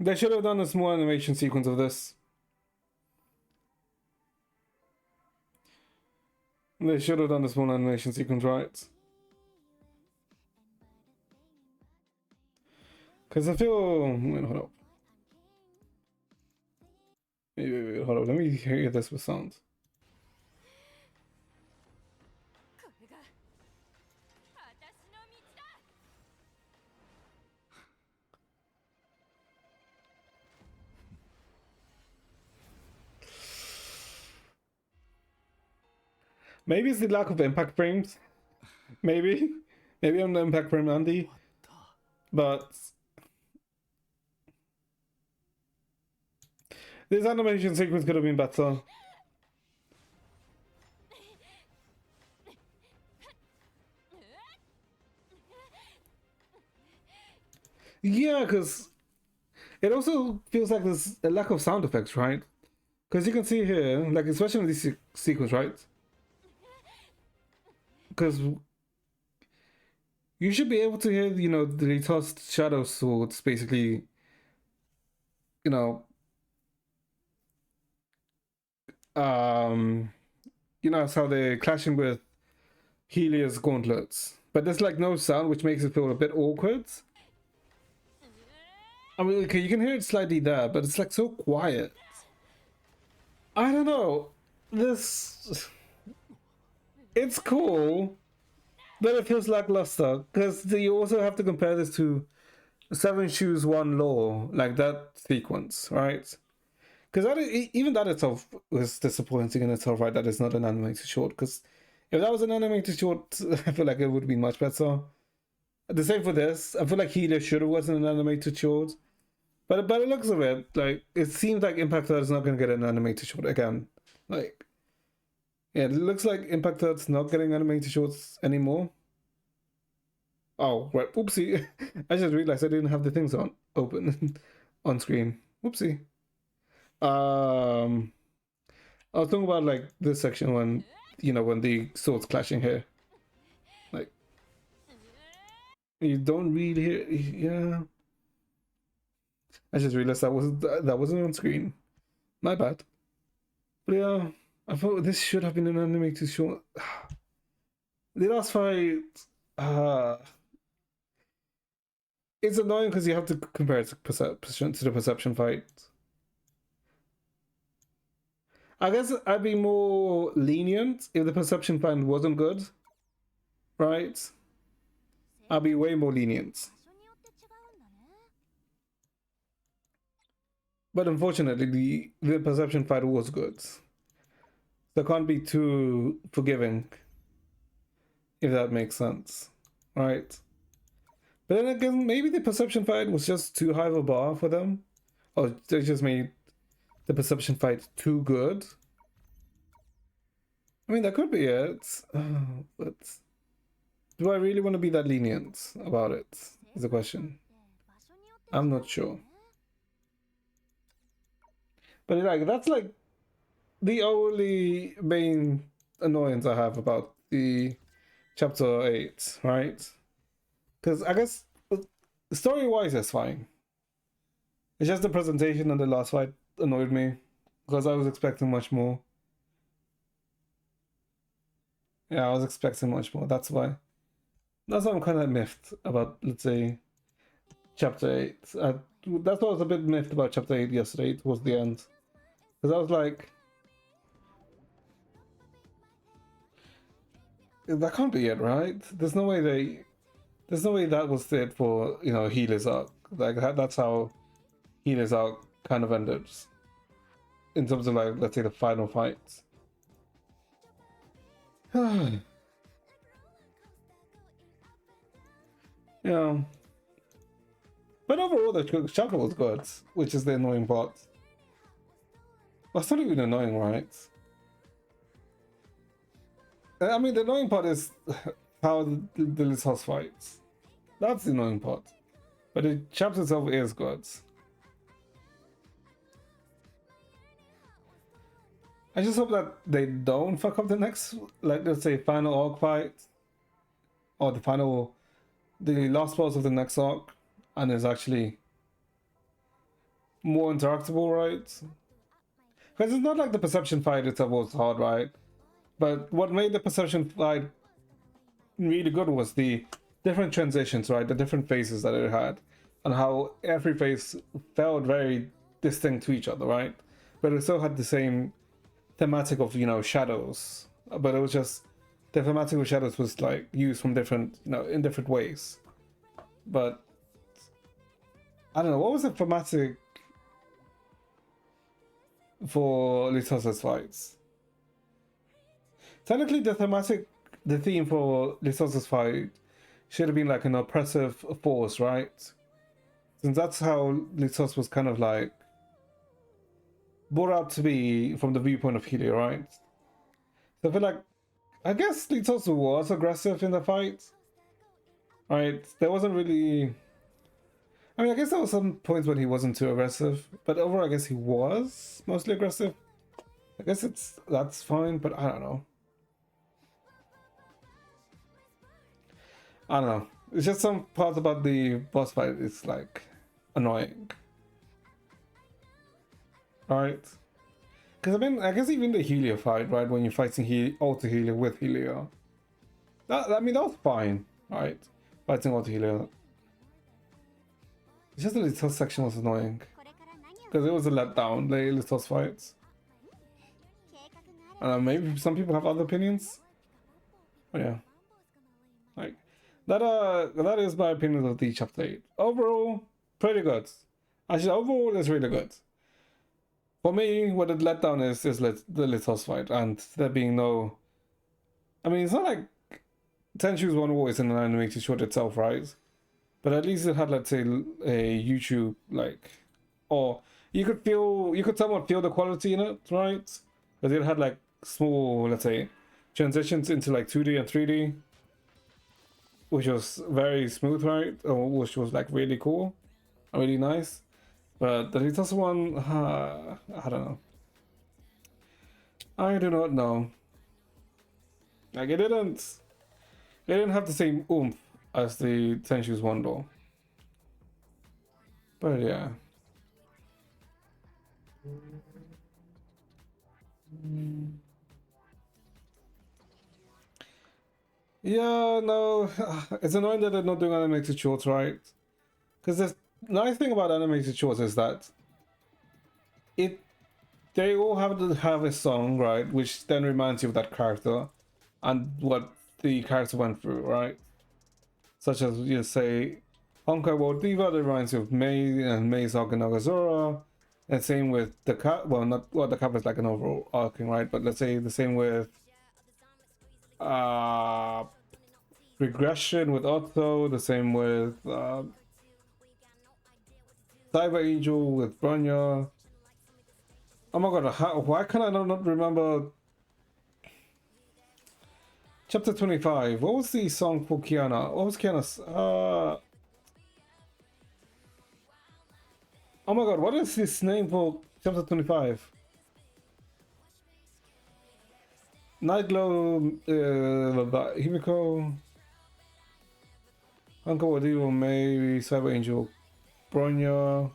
They should have done a small animation sequence of this. They should have done a small animation sequence, right? Because I feel. Wait, hold up. Wait, hold up. Let me hear this with sound. Maybe it's the lack of impact frames. Maybe. Maybe I'm the impact frame Andy. But this animation sequence could have been better. Yeah, because it also feels like there's a lack of sound effects, right? Because you can see here, like especially in this sequence, right? Because you should be able to hear, you know, the tossed shadow swords basically, you know, you know, how they're clashing with Helia's gauntlets. But there's like no sound, which makes it feel a bit awkward. I mean, okay, you can hear it slightly there, but it's like so quiet. I don't know. This, it's cool, but it feels lackluster, because you also have to compare this to Seven Shoes One Law, like that sequence, right? because even that itself was disappointing in itself, right? That it's not an animated short. Because if that was an animated short, I feel like it would be much better. The same for this. I feel like Healer should have wasn't an animated short, but it looks of it, like it seems like Impact Third is not going to get an animated short again. Like, yeah, it looks like Impact Third's not getting animated shorts anymore. Oh, right. Oopsie. I just realized I didn't have the things on open on screen. Oopsie. I was talking about like this section when when the swords clashing here. Like you don't read here. Yeah. I just realized that wasn't on screen. My bad. But yeah, I thought this should have been an animated short. The last fight, it's annoying because you have to compare it to the perception fight. I guess I'd be more lenient if the perception fight wasn't good, right? I'd be way more lenient. But unfortunately, the perception fight was good. So I can't be too forgiving, if that makes sense, right? But then again, maybe the perception fight was just too high of a bar for them. Or they just made the perception fight too good. I mean, that could be it. But do I really want to be that lenient about it? Is the question. I'm not sure. But like that's like the only main annoyance I have about the chapter 8, right? Because I guess story-wise it's fine. It's just the presentation and the last fight annoyed me because I was expecting much more. Yeah, I was expecting much more. That's why I'm kind of miffed about, let's say, chapter 8. That's why I was a bit miffed about chapter 8 yesterday towards the end. Because I was like, that can't be it, right? There's no way that was it for, Healer's arc. Like, that's how Healer's arc kind of ended. In terms of, like, let's say the final fights. Yeah. But overall, the chapter was good, which is the annoying part. Well, it's not even annoying, right? I mean, the annoying part is how the Lissos fights. That's the annoying part. But the chapter itself is good. I just hope that they don't fuck up the next, like, let's say, final arc fight. Or the last boss of the next arc. And is actually more interactable, right? Because it's not like the perception fight itself was hard, right? But what made the perception fight really good was the different transitions, right? The different phases that it had. And how every phase felt very distinct to each other, right? But it still had the same thematic of, shadows. But it was just, the thematic of shadows was like used from different, in different ways. But I don't know, what was the thematic for Lissos' fights? Technically, the theme for Lissos' fight should have been like an oppressive force, right? Since that's how Lissos was kind of like brought out to be from the viewpoint of Healer, right? So I feel like, I guess Lissos was aggressive in the fight, right? There wasn't really... I mean, I guess there were some points when he wasn't too aggressive, but overall, I guess he was mostly aggressive. I guess that's fine, but I don't know. I don't know. It's just some parts about the boss fight is like annoying. Alright? Because I mean, I guess even the Helia fight, right? When you're fighting Alter Helia with Helia. That was fine, right? Fighting Alter Helia. It's just the Lissos section was annoying. Because it was a letdown, the Lissos fights. Maybe some people have other opinions. Oh yeah. Like that is my opinion of the chapter 8. Overall, pretty good. Actually, overall it's really good. For me, what it let down is the Lithos fight, and there being no. I mean, it's not like Tenchu's One War is an animated short itself, right? But at least it had, let's say, a YouTube like, or you could somewhat feel the quality in it, right? Because it had like small, let's say, transitions into like 2D and 3D, which was very smooth, right? Or which was like really cool, really nice. But the Lithos one, I don't know. I do not know. Like it didn't have the same oomph as the Tenchu's One though. But yeah. Yeah, no, it's annoying that they're not doing animated shorts, right? Because the nice thing about animated shorts is that they all have to have a song, right, which then reminds you of that character and what the character went through, right? Such as you say, Honkai World Diva, that reminds you of Mei and Mei's arc in Nagazora. And same with the cap. Well, not well, the cap is like an overall arcing, right? But let's say the same with Regression with Otto. The same with Cyber Angel with Bronya. Oh my god, why can I not remember Chapter 25? What was the song for Kiana? What was Kiana's? Oh my god, what is his name for Chapter 25? Nightglow, Himiko, Uncle Wadiro, May, Cyber Angel, Bronya,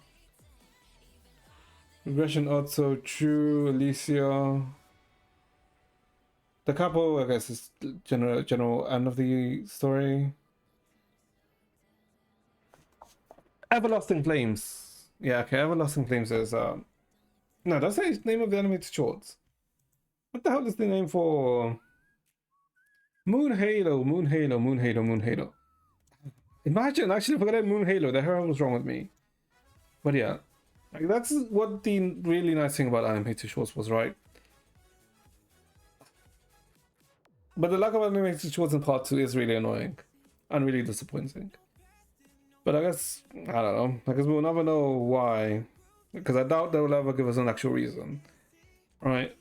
Regression, Otso, True, Alicia. The couple, I guess, is general end of the story. Everlasting Flames. Yeah, okay, Everlasting Flames is no, that's the name of the animated shorts. What the hell is the name for Moon Halo? Moon Halo, Moon Halo, Moon Halo. Imagine, actually forget Moon Halo, the hell was wrong with me. But yeah, like that's what the really nice thing about animated shorts was, right? But the lack of animated shorts in part 2 is really annoying and really disappointing. But I guess, I don't know, I guess we'll never know why. Because I doubt they will ever give us an actual reason. Right?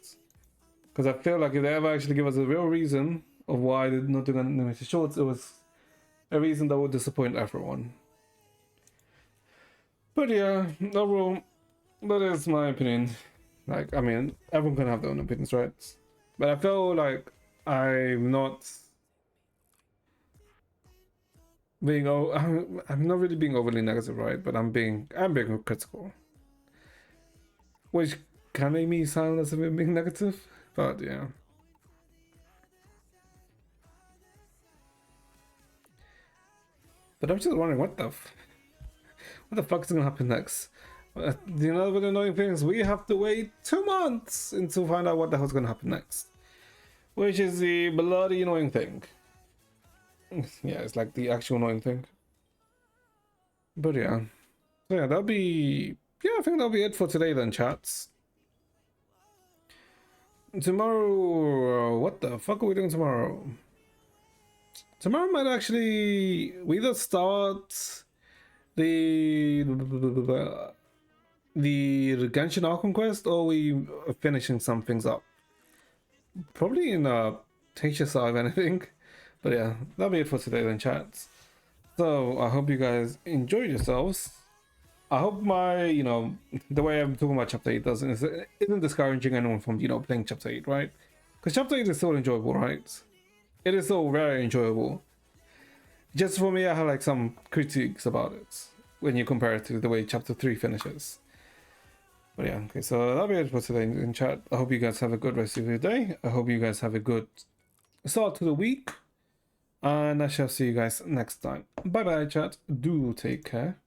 Because I feel like if they ever actually give us a real reason of why they're not doing animated shorts, it was a reason that would disappoint everyone. But yeah, overall, that is my opinion. Like, I mean, everyone can have their own opinions, right? But I feel like I'm not being I'm not really being overly negative, right? But I'm being critical, which can make me sound as if I'm being negative. But yeah, but I'm just wondering what the fuck is gonna happen next. You know what the annoying thing is? We have to wait 2 months to find out what the hell's gonna happen next. Which is the bloody annoying thing. Yeah, it's like the actual annoying thing. But yeah. So yeah, that'll be... Yeah, I think that'll be it for today then, chats. Tomorrow... What the fuck are we doing tomorrow? Tomorrow might actually... We either start... The Genshin Arc quest, or we are finishing some things up. Probably in Teacher side of anything. But yeah, that'll be it for today then, chats. So I hope you guys enjoyed yourselves. I hope my, the way I'm talking about Chapter 8 isn't discouraging anyone from, playing Chapter 8, right? Because Chapter 8 is still enjoyable, right? It is still very enjoyable. Just for me, I have like some critiques about it when you compare it to the way Chapter 3 finishes. But yeah, okay, so that'll be it for today in chat. I hope you guys have a good rest of your day. I hope you guys have a good start to the week. And I shall see you guys next time. Bye bye, chat. Do take care.